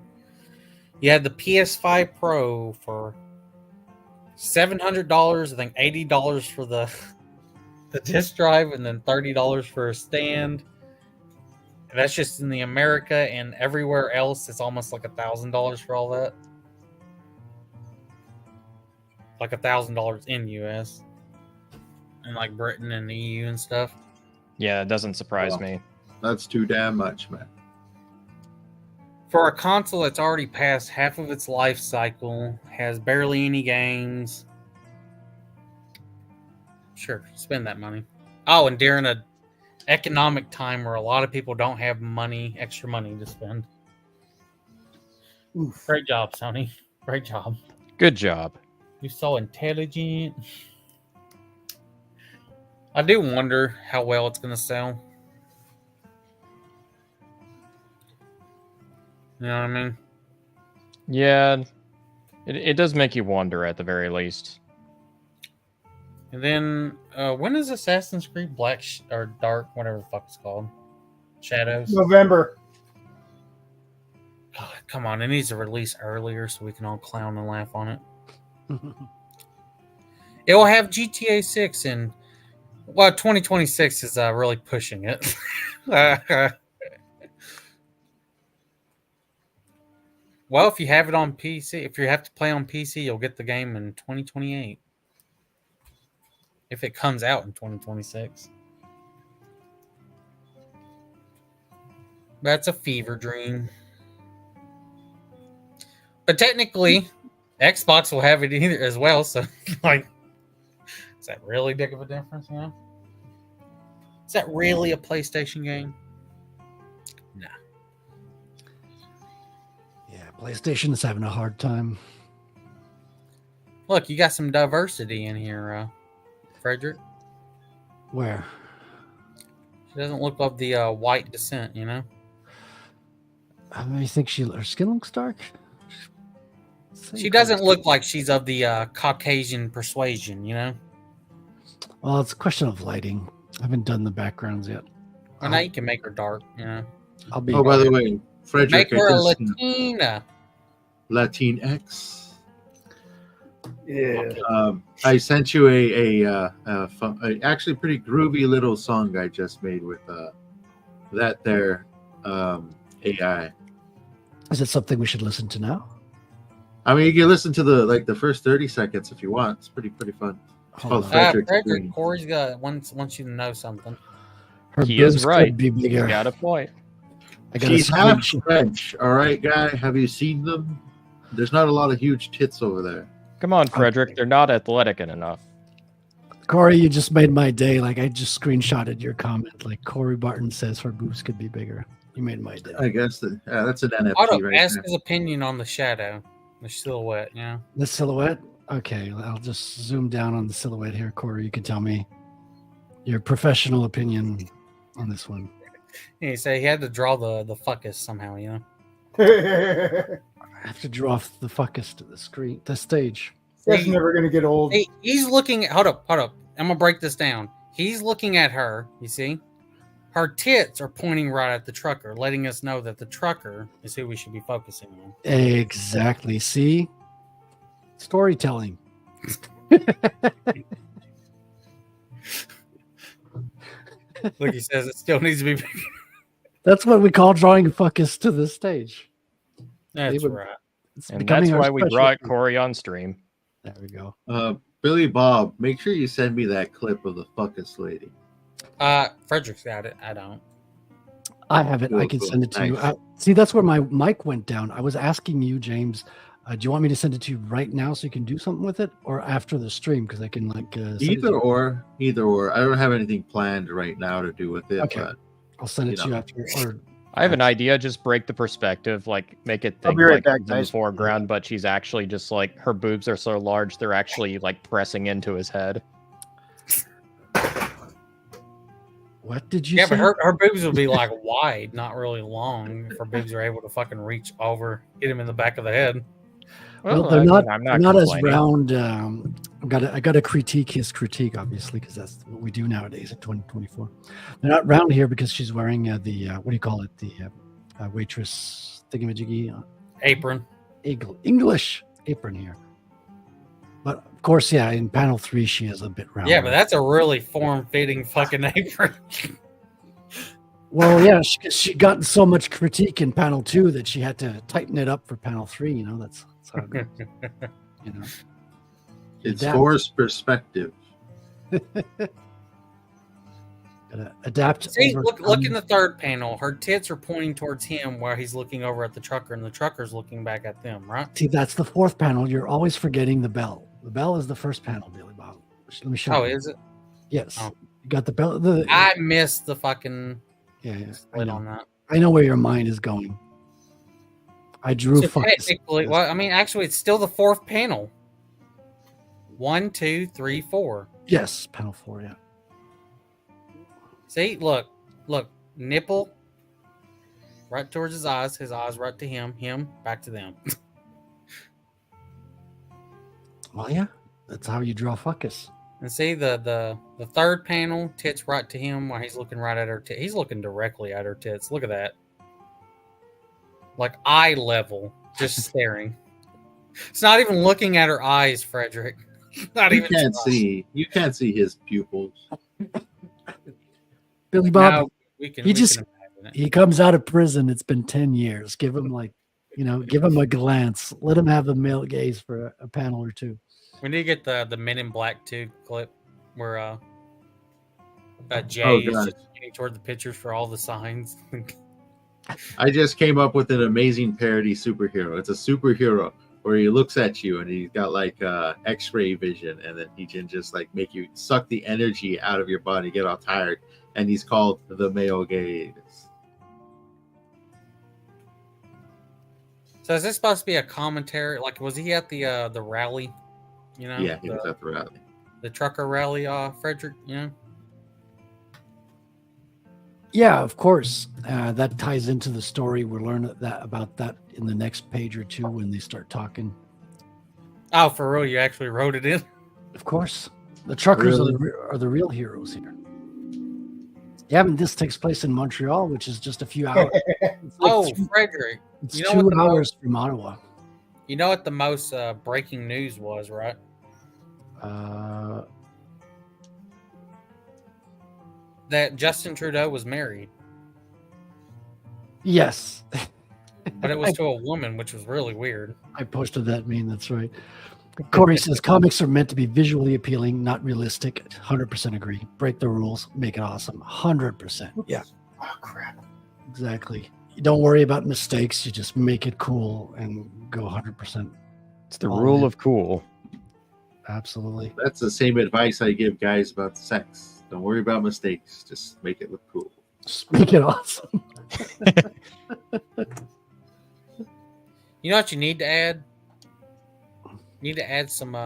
you had the PS5 Pro for $700, I think $80 for the disk drive, and then $30 for a stand. And that's just in the America, and everywhere else it's almost like $1,000 for all that. Like $1,000 in US. And like Britain and the EU and stuff. Yeah, it doesn't surprise me. That's too damn much, man. For a console that's already passed half of its life cycle, has barely any games. Sure, spend that money. Oh, and during a economic time where a lot of people don't have extra money to spend. Oof. Great job, Sony. Great job. Good job. You're so intelligent. I do wonder how well it's gonna sell. You know what I mean? Yeah, it does make you wonder at the very least. And then when is Assassin's Creed Black or Dark, whatever the fuck it's called? Shadows. November. God, come on, it needs to release earlier so we can all clown and laugh on it. It will have GTA 6 in 2026 is really pushing it. Well, if you have it on PC, if you have to play on PC, you'll get the game in 2028. If it comes out in 2026. That's a fever dream. But technically, Xbox will have it either as well, so like, is that really big of a difference, you know? Is that really a PlayStation game? Nah. Yeah, PlayStation is having a hard time. Look, you got some diversity in here, Frederick. Where? She doesn't look of the white descent, you know? You think her skin looks dark? She doesn't look like she's of the Caucasian persuasion, you know? Well, it's a question of lighting. I haven't done the backgrounds yet. Well, now you can make her dark, you know? I'll be. Oh, by the way, Frederick, make her a Latina. Latinx. Yeah. I sent you a actually pretty groovy little song I just made with that there AI. Is it something we should listen to now? I mean, you can listen to the first 30 seconds if you want. It's pretty fun. It's called Frederick, Corey's wants you to know something. He is right. Be bigger. You got a point. She's half French, all right, guy. Have you seen them? There's not a lot of huge tits over there. Come on, Frederick. They're not athletic enough. Corey, you just made my day. Like, I just screenshotted your comment. Like, Corey Barton says her boobs could be bigger. You made my day. I guess that's an NFT Otto, right ask there. his opinion on the shadow, the silhouette, yeah. The silhouette? Okay, I'll just zoom down on the silhouette here, Corey. You can tell me your professional opinion on this one. Yeah, he said he had to draw the fuckus somehow, you know? I have to draw off the fuckus to the stage. That's never going to get old. He's looking at... Hold up. I'm going to break this down. He's looking at her, you see? Her tits are pointing right at the trucker, letting us know that the trucker is who we should be focusing on. Exactly. See? Storytelling. Look, he says it still needs to be... That's what we call drawing fuckus to the stage. That's right. And that's why we brought Corey on stream. There we go. Billy Bob, make sure you send me that clip of the fuckus lady. Frederick's got it. I don't. I have it. I can send it to you. See, that's where my mic went down. I was asking you, James, do you want me to send it to you right now so you can do something with it, or after the stream? Because I can either or. I don't have anything planned right now to do with it. Okay. But, I'll send it to you after. Or I have an idea. Just break the perspective, like make it think right like back, in the guys. foreground, but she's actually just like her boobs are so large they're actually like pressing into his head. What did you say? Yeah, but her boobs will be like wide, not really long. If her boobs are able to fucking reach over, hit him in the back of the head. Well, they're not as round. I got to critique his critique, obviously, because that's what we do nowadays in 2024. They're not round here because she's wearing the what do you call it? The waitress thingamajiggy apron. English apron here. But of course, yeah, in panel 3 she is a bit round. Yeah, but that's a really form-fitting fucking apron. Well, yeah, she got so much critique in panel 2 that she had to tighten it up for panel 3. You know, that's how it goes. You know, it's forced perspective. Gotta adapt. See, look in the third panel. Her tits are pointing towards him while he's looking over at the trucker, and the trucker's looking back at them, right? See, that's the fourth panel. You're always forgetting the bell. The bell is the first panel, Billy Bob. Let me show you. Oh, is it? Yes. Oh. You got the bell. I missed the fucking split on that. I know where your mind is going. I drew So technically, well, I mean, actually, it's still the fourth panel. 1, 2, 3, 4. Yes, panel 4. Yeah. See, look, nipple right towards his eyes right to him back to them. Well, yeah, that's how you draw fuckus. And see the third panel, tits right to him while he's looking right at her tits. He's looking directly at her tits. Look at that. Like eye level, just staring. It's not even looking at her eyes, Frederick. Not You even can't trying. see. You can't see his pupils. Billy Bob, No, we can he imagine it. he comes out of prison. It's been 10 years. Give him give him a glance. Let him have a male gaze for a panel or two. We need to get the Men in Black 2 clip where Jay Oh, is God. just pointing toward the pictures for all the signs. I just came up with an amazing parody superhero. It's a superhero where he looks at you and he's got like X-ray vision, and then he can just like make you suck the energy out of your body, get all tired, and he's called the male gaze. So is this supposed to be a commentary? Like, was he at the rally? You know, Yeah, he was at the rally. The trucker rally, Frederick. You know. Yeah, of course. That ties into the story. We'll learn about that in the next page or two when they start talking. Oh, for real? You actually wrote it in? Of course. The truckers Really? are the real heroes here. Yeah, and this takes place in Montreal, which is just a few hours. It's like Frederick. It's You know what 2 hours from Ottawa. You know what the most breaking news was, right? That Justin Trudeau was married. Yes. But it was to a woman, which was really weird. I posted that meme. That's right. Corey says comics are meant to be visually appealing, not realistic. 100% agree. Break the rules, make it awesome. 100%. Yeah. Oh, crap. Exactly. You don't worry about mistakes. You just make it cool and go 100%. It's the rule of cool. Absolutely. That's the same advice I give guys about sex. Don't worry about mistakes. Just make it look cool. Just make it awesome. You know what you need to add? You need to add some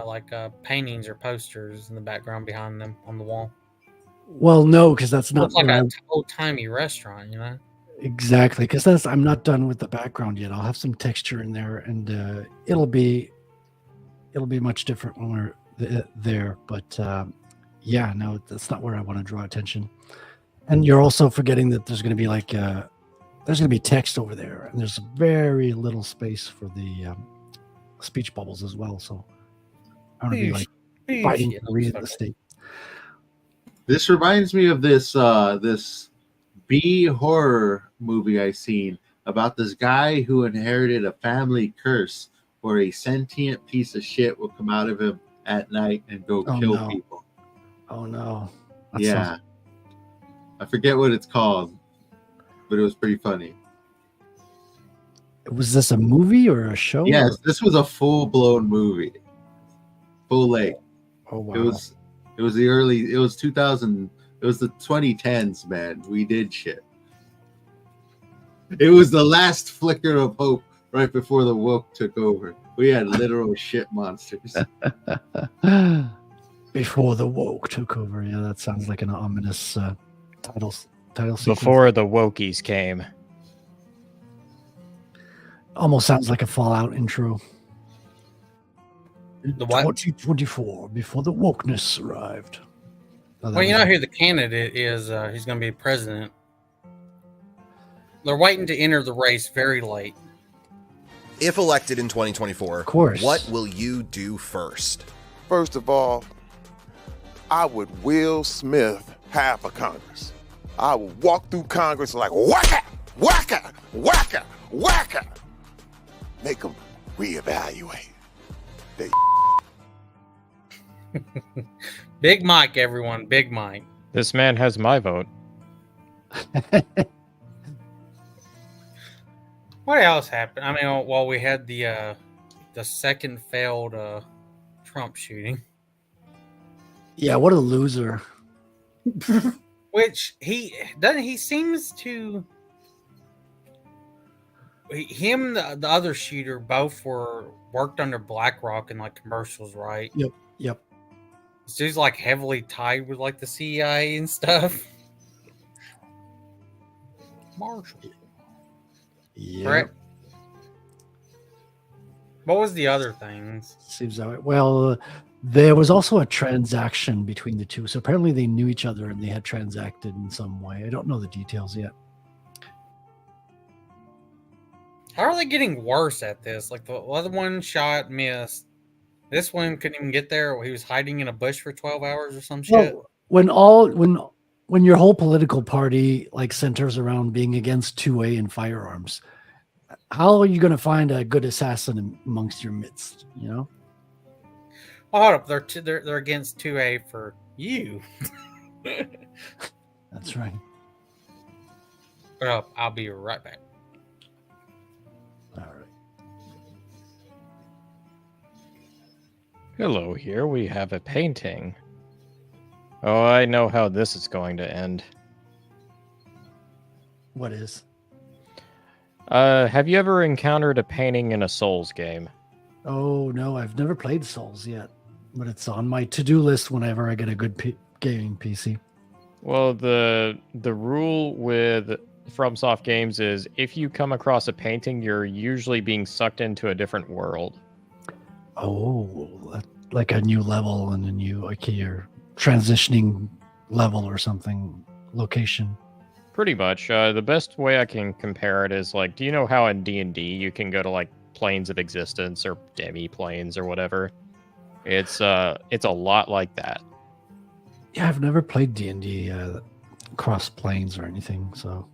paintings or posters in the background behind them on the wall. Well, no, because that's not Looks like where an old-timey restaurant, you know? exactly. Because I'm not done with the background yet. I'll have some texture in there, and it'll be much different when we're there. But yeah, no, that's not where I want to draw attention. And you're also forgetting that there's going to be there's going to be text over there, and there's very little space for the speech bubbles as well. So I want to be fighting to read the state. This reminds me of this this B horror movie I seen about this guy who inherited a family curse where a sentient piece of shit will come out of him at night and go kill people. Oh no. That Yeah. sounds- I forget what it's called, but it was pretty funny. Was this a movie or a show? Yes, or- this was a full-blown movie. Full length. Oh wow. It was the 2000, it was the 2010s, man. We did shit. It was the last flicker of hope right before the woke took over. We had literal shit monsters. Before the woke took over. Yeah, that sounds like an ominous title sequence. Before the wokies came. Almost sounds like a Fallout intro. The what? 2024, before the wokeness arrived. Oh, Well, you know who the candidate is. He's going to be president. They're waiting to enter the race very late. If elected in 2024, of course, what will you do first? First of all, I would Will Smith half of Congress. I would walk through Congress like whacka, whacka, whacka, whacka. Make them reevaluate. Big Mike, everyone. Big Mike. This man has my vote. What else happened? I mean, while we had the second failed Trump shooting, Yeah, what a loser. which he seems to the other shooter both worked under BlackRock in like commercials, right? Yep. Yep. This dude's like heavily tied with like the CIA and stuff. Marshall. Yeah. Correct. What was the other things? Seems that way. Well, there was also a transaction between the two. So apparently they knew each other and they had transacted in some way. I don't know the details yet. How are they getting worse at this? Like the other one shot missed. This one couldn't even get there. He was hiding in a bush for 12 hours or some shit. Well, when your whole political party like centers around being against 2A and firearms, how are you going to find a good assassin amongst your midst? You know. Oh, hold up. They're against 2A for you. That's right. Oh, I'll be right back. All right. Hello, here we have a painting. Oh, I know how this is going to end. What is? Have you ever encountered a painting in a Souls game? Oh no, I've never played Souls yet, but it's on my to-do list whenever I get a good gaming PC. Well, the rule with FromSoft games is if you come across a painting, you're usually being sucked into a different world. Oh, like a new level and a new, okay, you're transitioning level or something, location. Pretty much. The best way I can compare it is like, do you know how in D&D you can go to like planes of existence or demi-planes or whatever? It's a lot like that. Yeah, I've never played D&D cross planes or anything, so.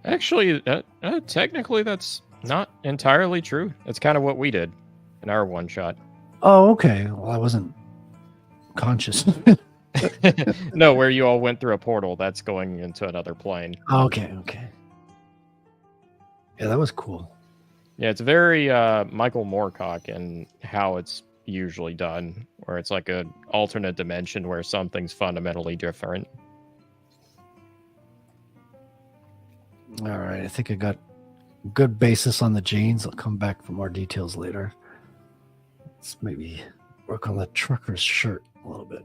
Actually, technically that's not entirely true. That's kind of what we did in our one shot. Oh, okay. Well, I wasn't conscious. No, where you all went through a portal, that's going into another plane. Okay. Yeah, that was cool. Yeah, it's very Michael Moorcock in how it's usually done, where it's like an alternate dimension where something's fundamentally different. All right, I think I got good basis on the genes. I'll come back for more details later. Let's maybe work on the trucker's shirt a little bit.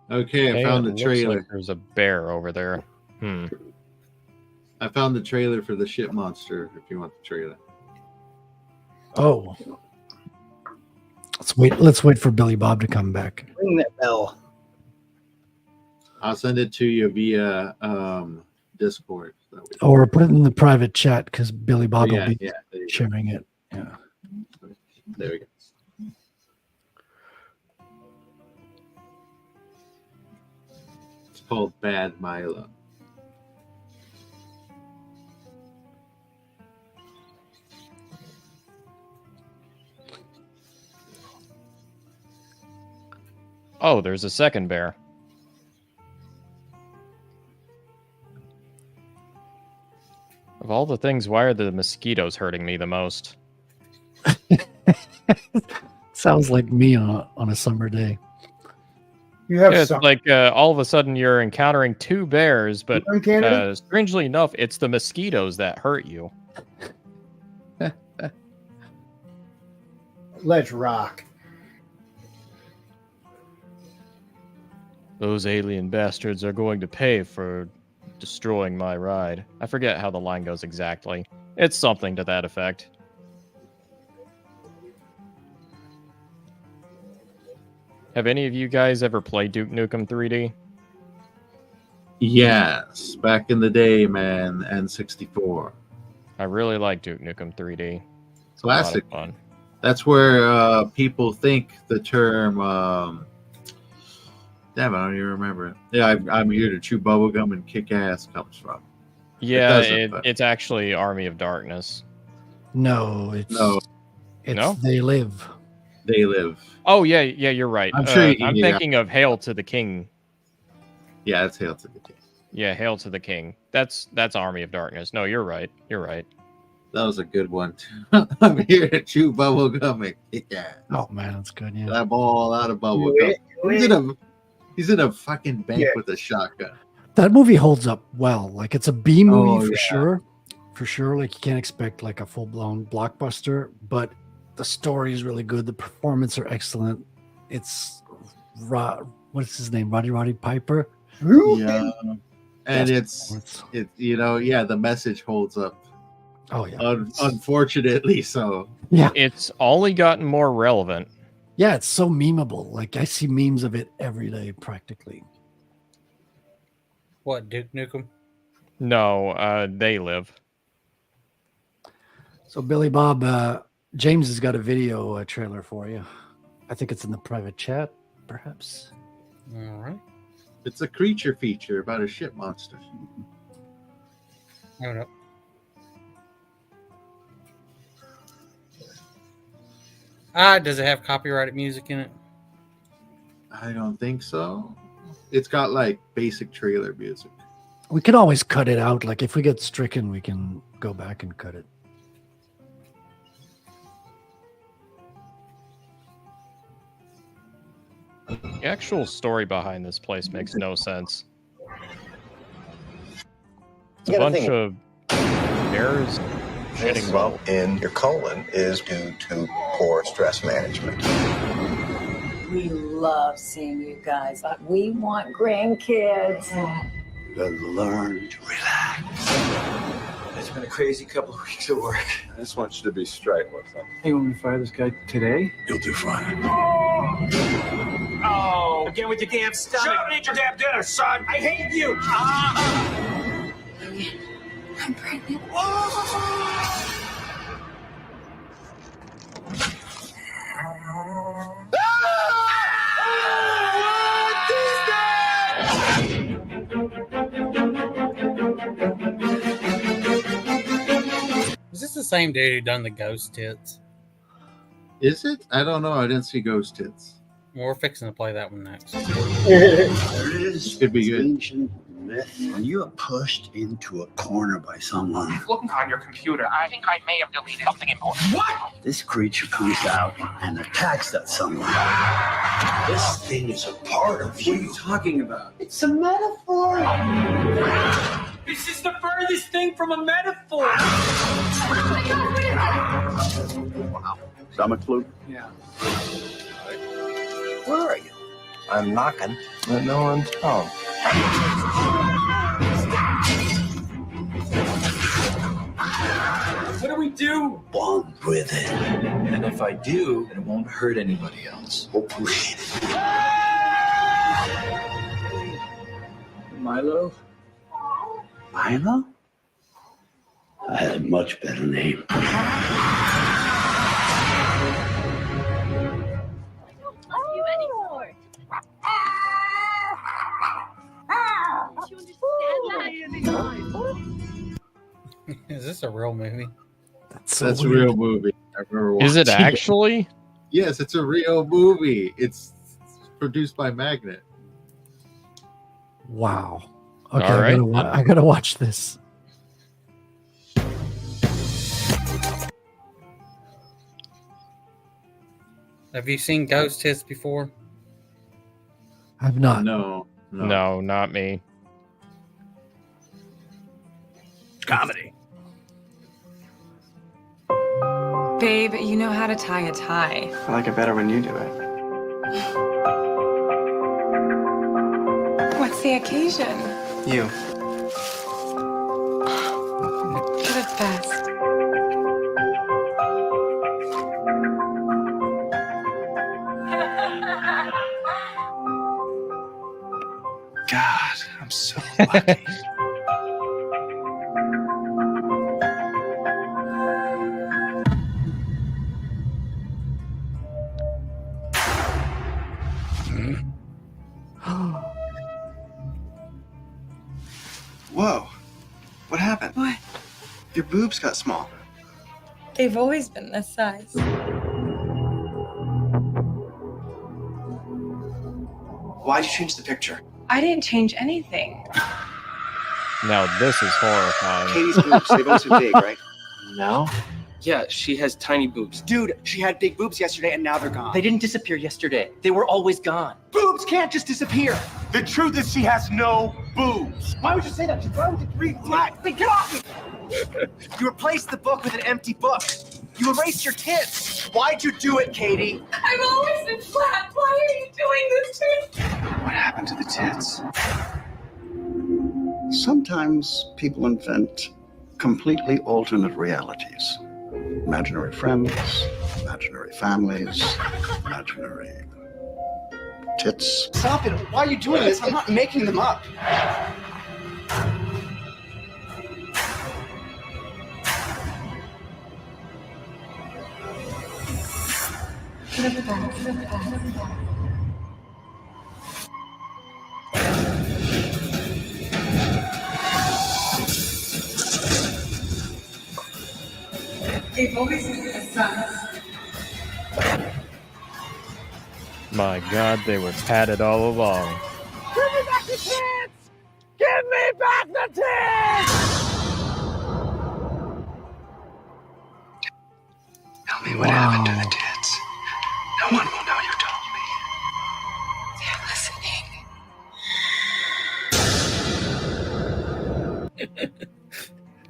Okay, I found the trailer. Like there's a bear over there. I found the trailer for the ship monster. If you want the trailer. Oh, let's wait for Billy Bob to come back. Ring that bell. I'll send it to you via Discord. Or put it in the private chat because Billy Bob will be there you sharing it. Yeah. There we go. It's called Bad Milo. Oh, there's a second bear. Of all the things, why are the mosquitoes hurting me the most? Sounds like me on a summer day. You have it's like all of a sudden you're encountering two bears, but strangely enough, it's the mosquitoes that hurt you. Let's rock. Those alien bastards are going to pay for destroying my ride. I forget how the line goes exactly. It's something to that effect. Have any of you guys ever played Duke Nukem 3D? Yes, back in the day, man, N64. I really like Duke Nukem 3D. It's classic. A lot of fun. That's where people think the term damn, I don't even remember it. Yeah, I'm here to chew bubblegum and kick ass comes from. Yeah, it's actually Army of Darkness. No, it's They Live. They Live. Oh yeah, you're right. I'm sure. I'm thinking of Hail to the King. Yeah, it's Hail to the King. Yeah, Hail to the King. That's Army of Darkness. No, you're right. You're right. That was a good one. I'm here to chew bubblegum and kick ass. Oh man, that's good. Yeah, I'm all out of bubblegum. He's in a fucking bank with a shotgun. That movie holds up well. Like it's a B movie for yeah. sure. For sure. Like you can't expect like a full-blown blockbuster, but the story is really good. The performances are excellent. It's what's his name? Roddy Piper. Yeah. And Best it the message holds up. Oh yeah. Unfortunately so. Yeah. It's only gotten more relevant. Yeah, it's so memeable. Like I see memes of it every day practically. What, Duke Nukem? No, They Live. So Billy Bob, James has got a video trailer for you. I think it's in the private chat, perhaps. All right. It's a creature feature about a ship monster. Hold up. Does it have copyrighted music in it? I don't think so. It's got like basic trailer music. We can always cut it out. Like if we get stricken, we can go back and cut it. The actual story behind this place makes no sense. It's a bunch of bears shitting This bump in your colon is due to poor stress management. We love seeing you guys, but we want grandkids. Learn to relax. It's been a crazy couple of weeks at work. I just want you to be straight with them. Hey, want me to fire this guy today? You'll do fine. Oh, again with your damn stomach. Shut up and eat your damn dinner, son. I hate you. I'm pregnant. Is this the same dude who done the ghost tits? Is it? I don't know. I didn't see ghost tits. Well, we're fixing to play that one next. There is Could be good. ancient myth. When you are pushed into a corner by someone, Looking on your computer, I think I may have deleted something important. What? this creature comes out and attacks that someone. This thing is a part of you. What are you talking about? It's a metaphor. This is the furthest thing from a metaphor. Wow. Stomach flu? Yeah. Where are you? I'm knocking, but no one's home. What do we do? Bond with it. And if I do, it won't hurt anybody else. Hopefully. Milo? Milo? I had a much better name. Is this a real movie? That's a real movie. I remember Is it watching actually? Yes, it's a real movie. It's produced by Magnet. Wow. Okay, All right. I gotta watch this. Have you seen ghost tits before? I've not. No. No, not me. Comedy. Babe, you know how to tie a tie. I like it better when you do it. What's the occasion? You. You're the best. God, I'm so lucky. Whoa. What happened? What? Your boobs got small. They've always been this size. Why'd you change the picture? I didn't change anything. Now this is horrifying. Katie's boobs, they've always been big, right? No? Yeah, she has tiny boobs. Dude, she had big boobs yesterday and now they're gone. They didn't disappear yesterday. They were always gone. Boobs can't just disappear. The truth is she has no boobs. Why would you say that? Why would you read flat? Get off me! You replaced the book with an empty book. You erased your tits. Why'd you do it, Katie? I've always been flat. Why are you doing this to me? What happened to the tits? Sometimes people invent completely alternate realities. Imaginary friends, imaginary families, imaginary tits. Stop it. Why are you doing this? I'm not making them up. They've always been a son. My God, they were padded all along. Give me back the tits! Give me back the tits! Tell me what happened to the tits. No one will know you told me. They're listening.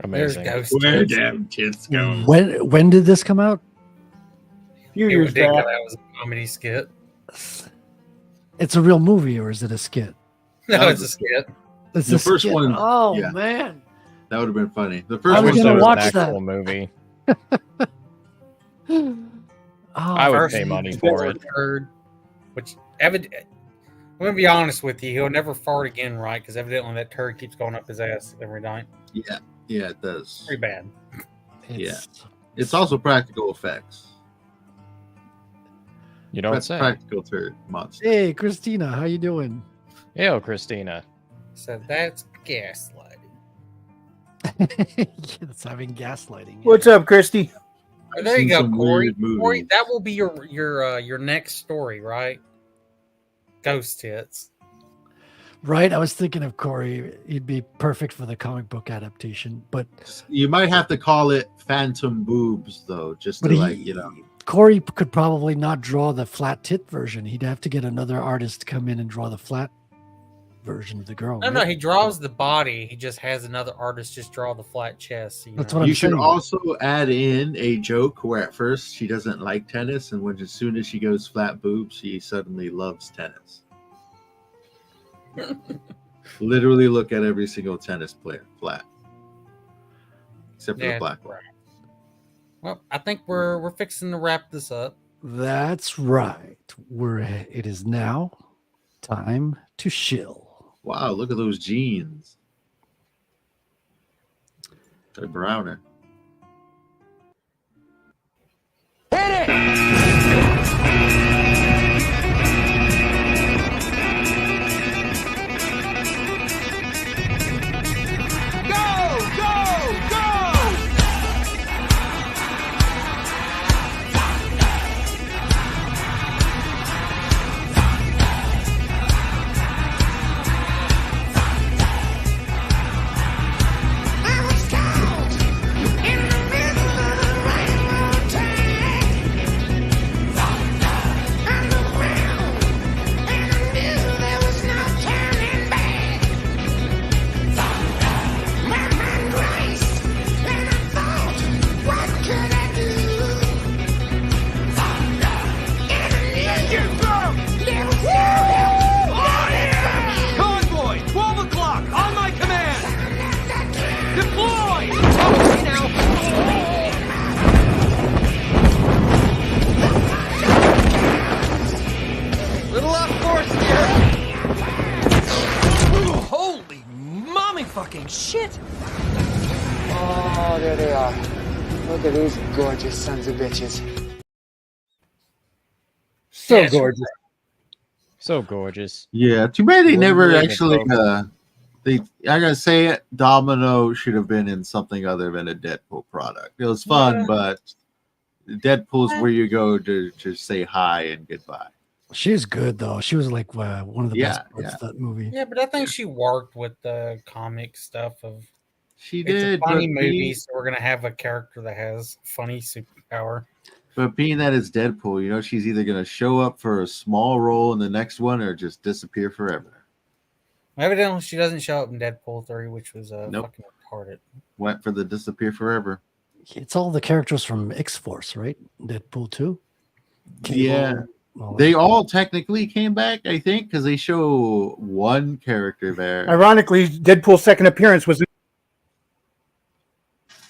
Amazing. Where damn tits go? When did this come out? A few It years would think back. that was a comedy skit. It's a real movie, or is it a skit? No, it's a skit. It's The a first skit. one. Oh yeah. man, That would have been funny. The I first was one gonna was watch an that. actual movie. Oh, I would First, pay money he for gets it. a turd, which I'm gonna be honest with you, he'll never fart again, right? Because evidently that turd keeps going up his ass every night. Yeah, yeah, it does. Pretty bad. It's also practical effects. You don't That's say. practical turd monster. Hey, Christina, how you doing? Yo, Christina. So that's gaslighting. It's having gaslighting. What's up, Christy? Oh, there you go, some Corey. weird movies. Corey, that will be your next story, right? Ghost tits. Right, I was thinking of Corey. He'd be perfect for the comic book adaptation, but You might have to call it Phantom Boobs, though, just to But Corey could probably not draw the flat tit version. He'd have to get another artist to come in and draw the flat version of the girl. No, right? he draws the body. He just has another artist just draw the flat chest. That's know? what I'm You should saying. also add in a joke where at first she doesn't like tennis, and when as soon as she goes flat boobs, she suddenly loves tennis. Literally look at every single tennis player flat, except for the black one. Well, I think we're fixing to wrap this up. That's right. It is now time to shill. Wow, look at those jeans. They're browner. Hit it! Go! Go! Go! Convoy, 12 o'clock, on my command! Deploy! Okay, now. Little off course here. Holy mommy fucking shit! Oh, there they are. Look at these gorgeous sons of bitches. So Yes. gorgeous. So gorgeous. Yeah, too bad they never Unbelievable, actually. folks. I gotta say it. Domino should have been in something other than a Deadpool product. It was fun, but Deadpool's where you go to say hi and goodbye. She's good though. She was like one of the best parts of that movie. Yeah, but I think she worked with the comic stuff of. She It's did, a funny but movie, so we're gonna have a character that has funny superpower. But being that it's Deadpool, you know, she's either gonna show up for a small role in the next one or just disappear forever. Evidently, she doesn't show up in Deadpool 3, which was Nope. fucking retarded. Went for the disappear forever. It's all the characters from X-Force, right? Deadpool 2. Yeah. all They that. all technically came back, I think, because they show one character there. Ironically, Deadpool's second appearance was.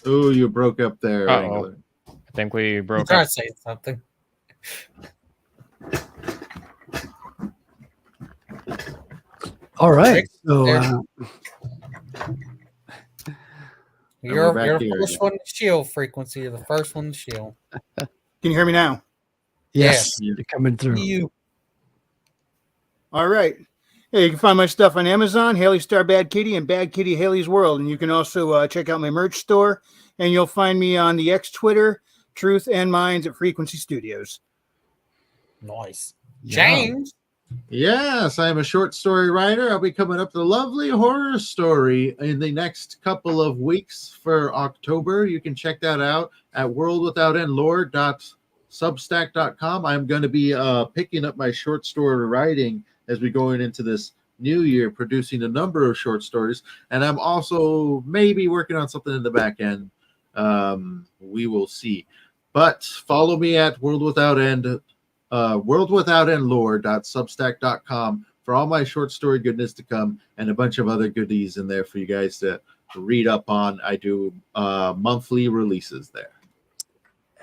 Oh, you broke up there, Uh-oh. Wrangler. I think we broke Try up. to say something. All right. So, You're back the here first again. one to shield frequency. You're the first one to shield. Can you hear me now? yes, you're coming through. You. All right. Hey, you can find my stuff on Amazon, Haley Star Bad Kitty, and Bad Kitty Haley's World. And you can also check out my merch store. And you'll find me on the X Twitter, Truth and Minds at Frequency Studios. Nice. Yeah. James. Yes, I am a short story writer. I'll be coming up with a lovely horror story in the next couple of weeks for October. You can check that out at worldwithoutendlore.substack.com. I'm going to be picking up my short story writing as we go into this new year, producing a number of short stories. And I'm also maybe working on something in the back end. We will see. But follow me at worldwithoutendlore.substack.com for all my short story goodness to come and a bunch of other goodies in there for you guys to read up on. I do monthly releases there.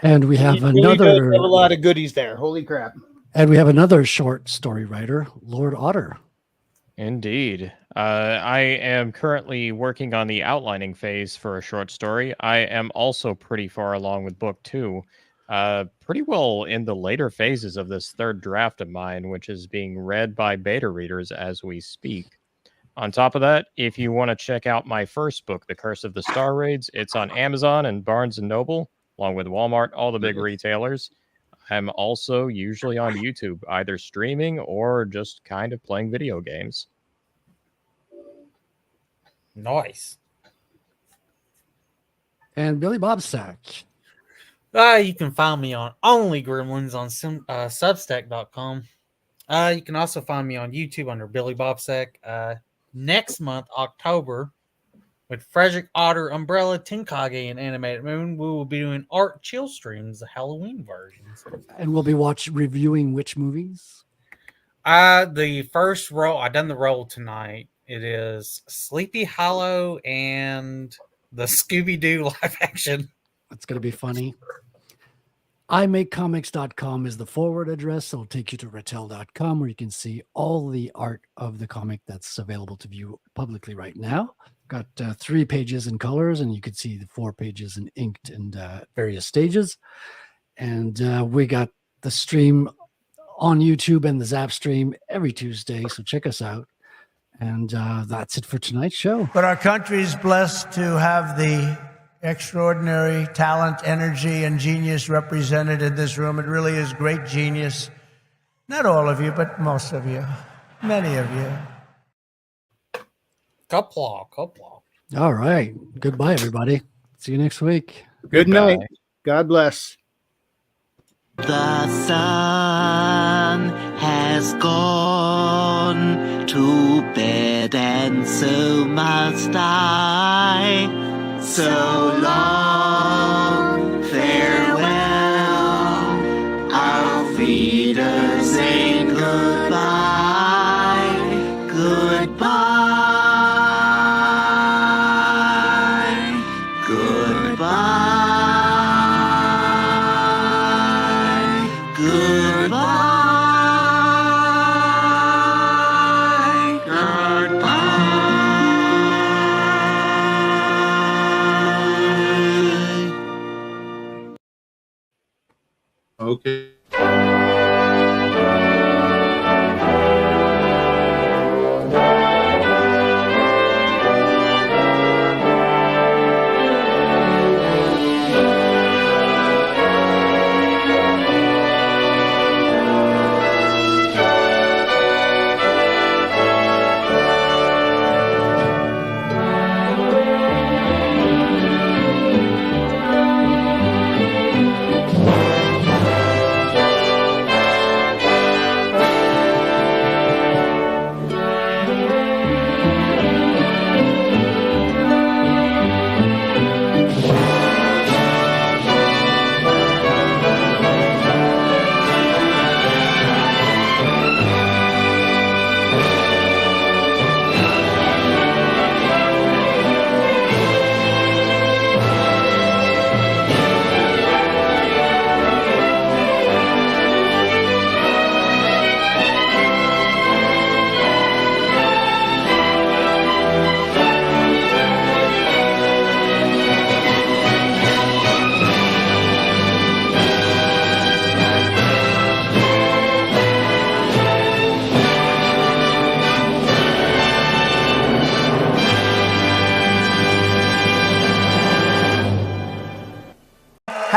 And we have He really does another have a lot of goodies there. Holy crap. and we have another short story writer, Lord Otter. Indeed. I am currently working on the outlining phase for a short story. I am also pretty far along with book 2. Pretty well in the later phases of this third draft of mine, which is being read by beta readers as we speak. On top of that, if you want to check out my first book, The Curse of the Star Raids, it's on Amazon and Barnes & Noble, along with Walmart, all the big retailers. I'm also usually on YouTube, either streaming or just kind of playing video games. Nice. And Billy Bobsack. You can find me on Only Gremlins on Substack.com. You can also find me on YouTube under Billy Bobsack. Next month, October, with Frederick Otter, Umbrella, Tenkage, and Animated Moon, we will be doing Art Chill streams, the Halloween versions. And we'll be reviewing which movies? The first roll, I done the roll tonight. It is Sleepy Hollow and the Scooby-Doo live action. It's going to be funny. imakecomics.com is the forward address. It'll take you to Rattel.com where you can see all the art of the comic that's available to view publicly right now. Got 3 pages in colors, and you can see the 4 pages in inked and various stages. And we got the stream on YouTube and the Zap stream every Tuesday, so check us out. And that's it for tonight's show. But our country is blessed to have the extraordinary talent, energy, and genius represented in this room. It really is great genius. Not all of you, but most of you. Many of you. Couple. All right. Goodbye, everybody. See you next week. Good night. God bless. The sun has gone to bed, and so must I. So long, farewell. Auf Wiedersehen, goodbye, goodbye, goodbye, goodbye, goodbye. Okay.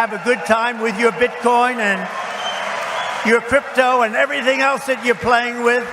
have a good time with your Bitcoin and your crypto and everything else that you're playing with.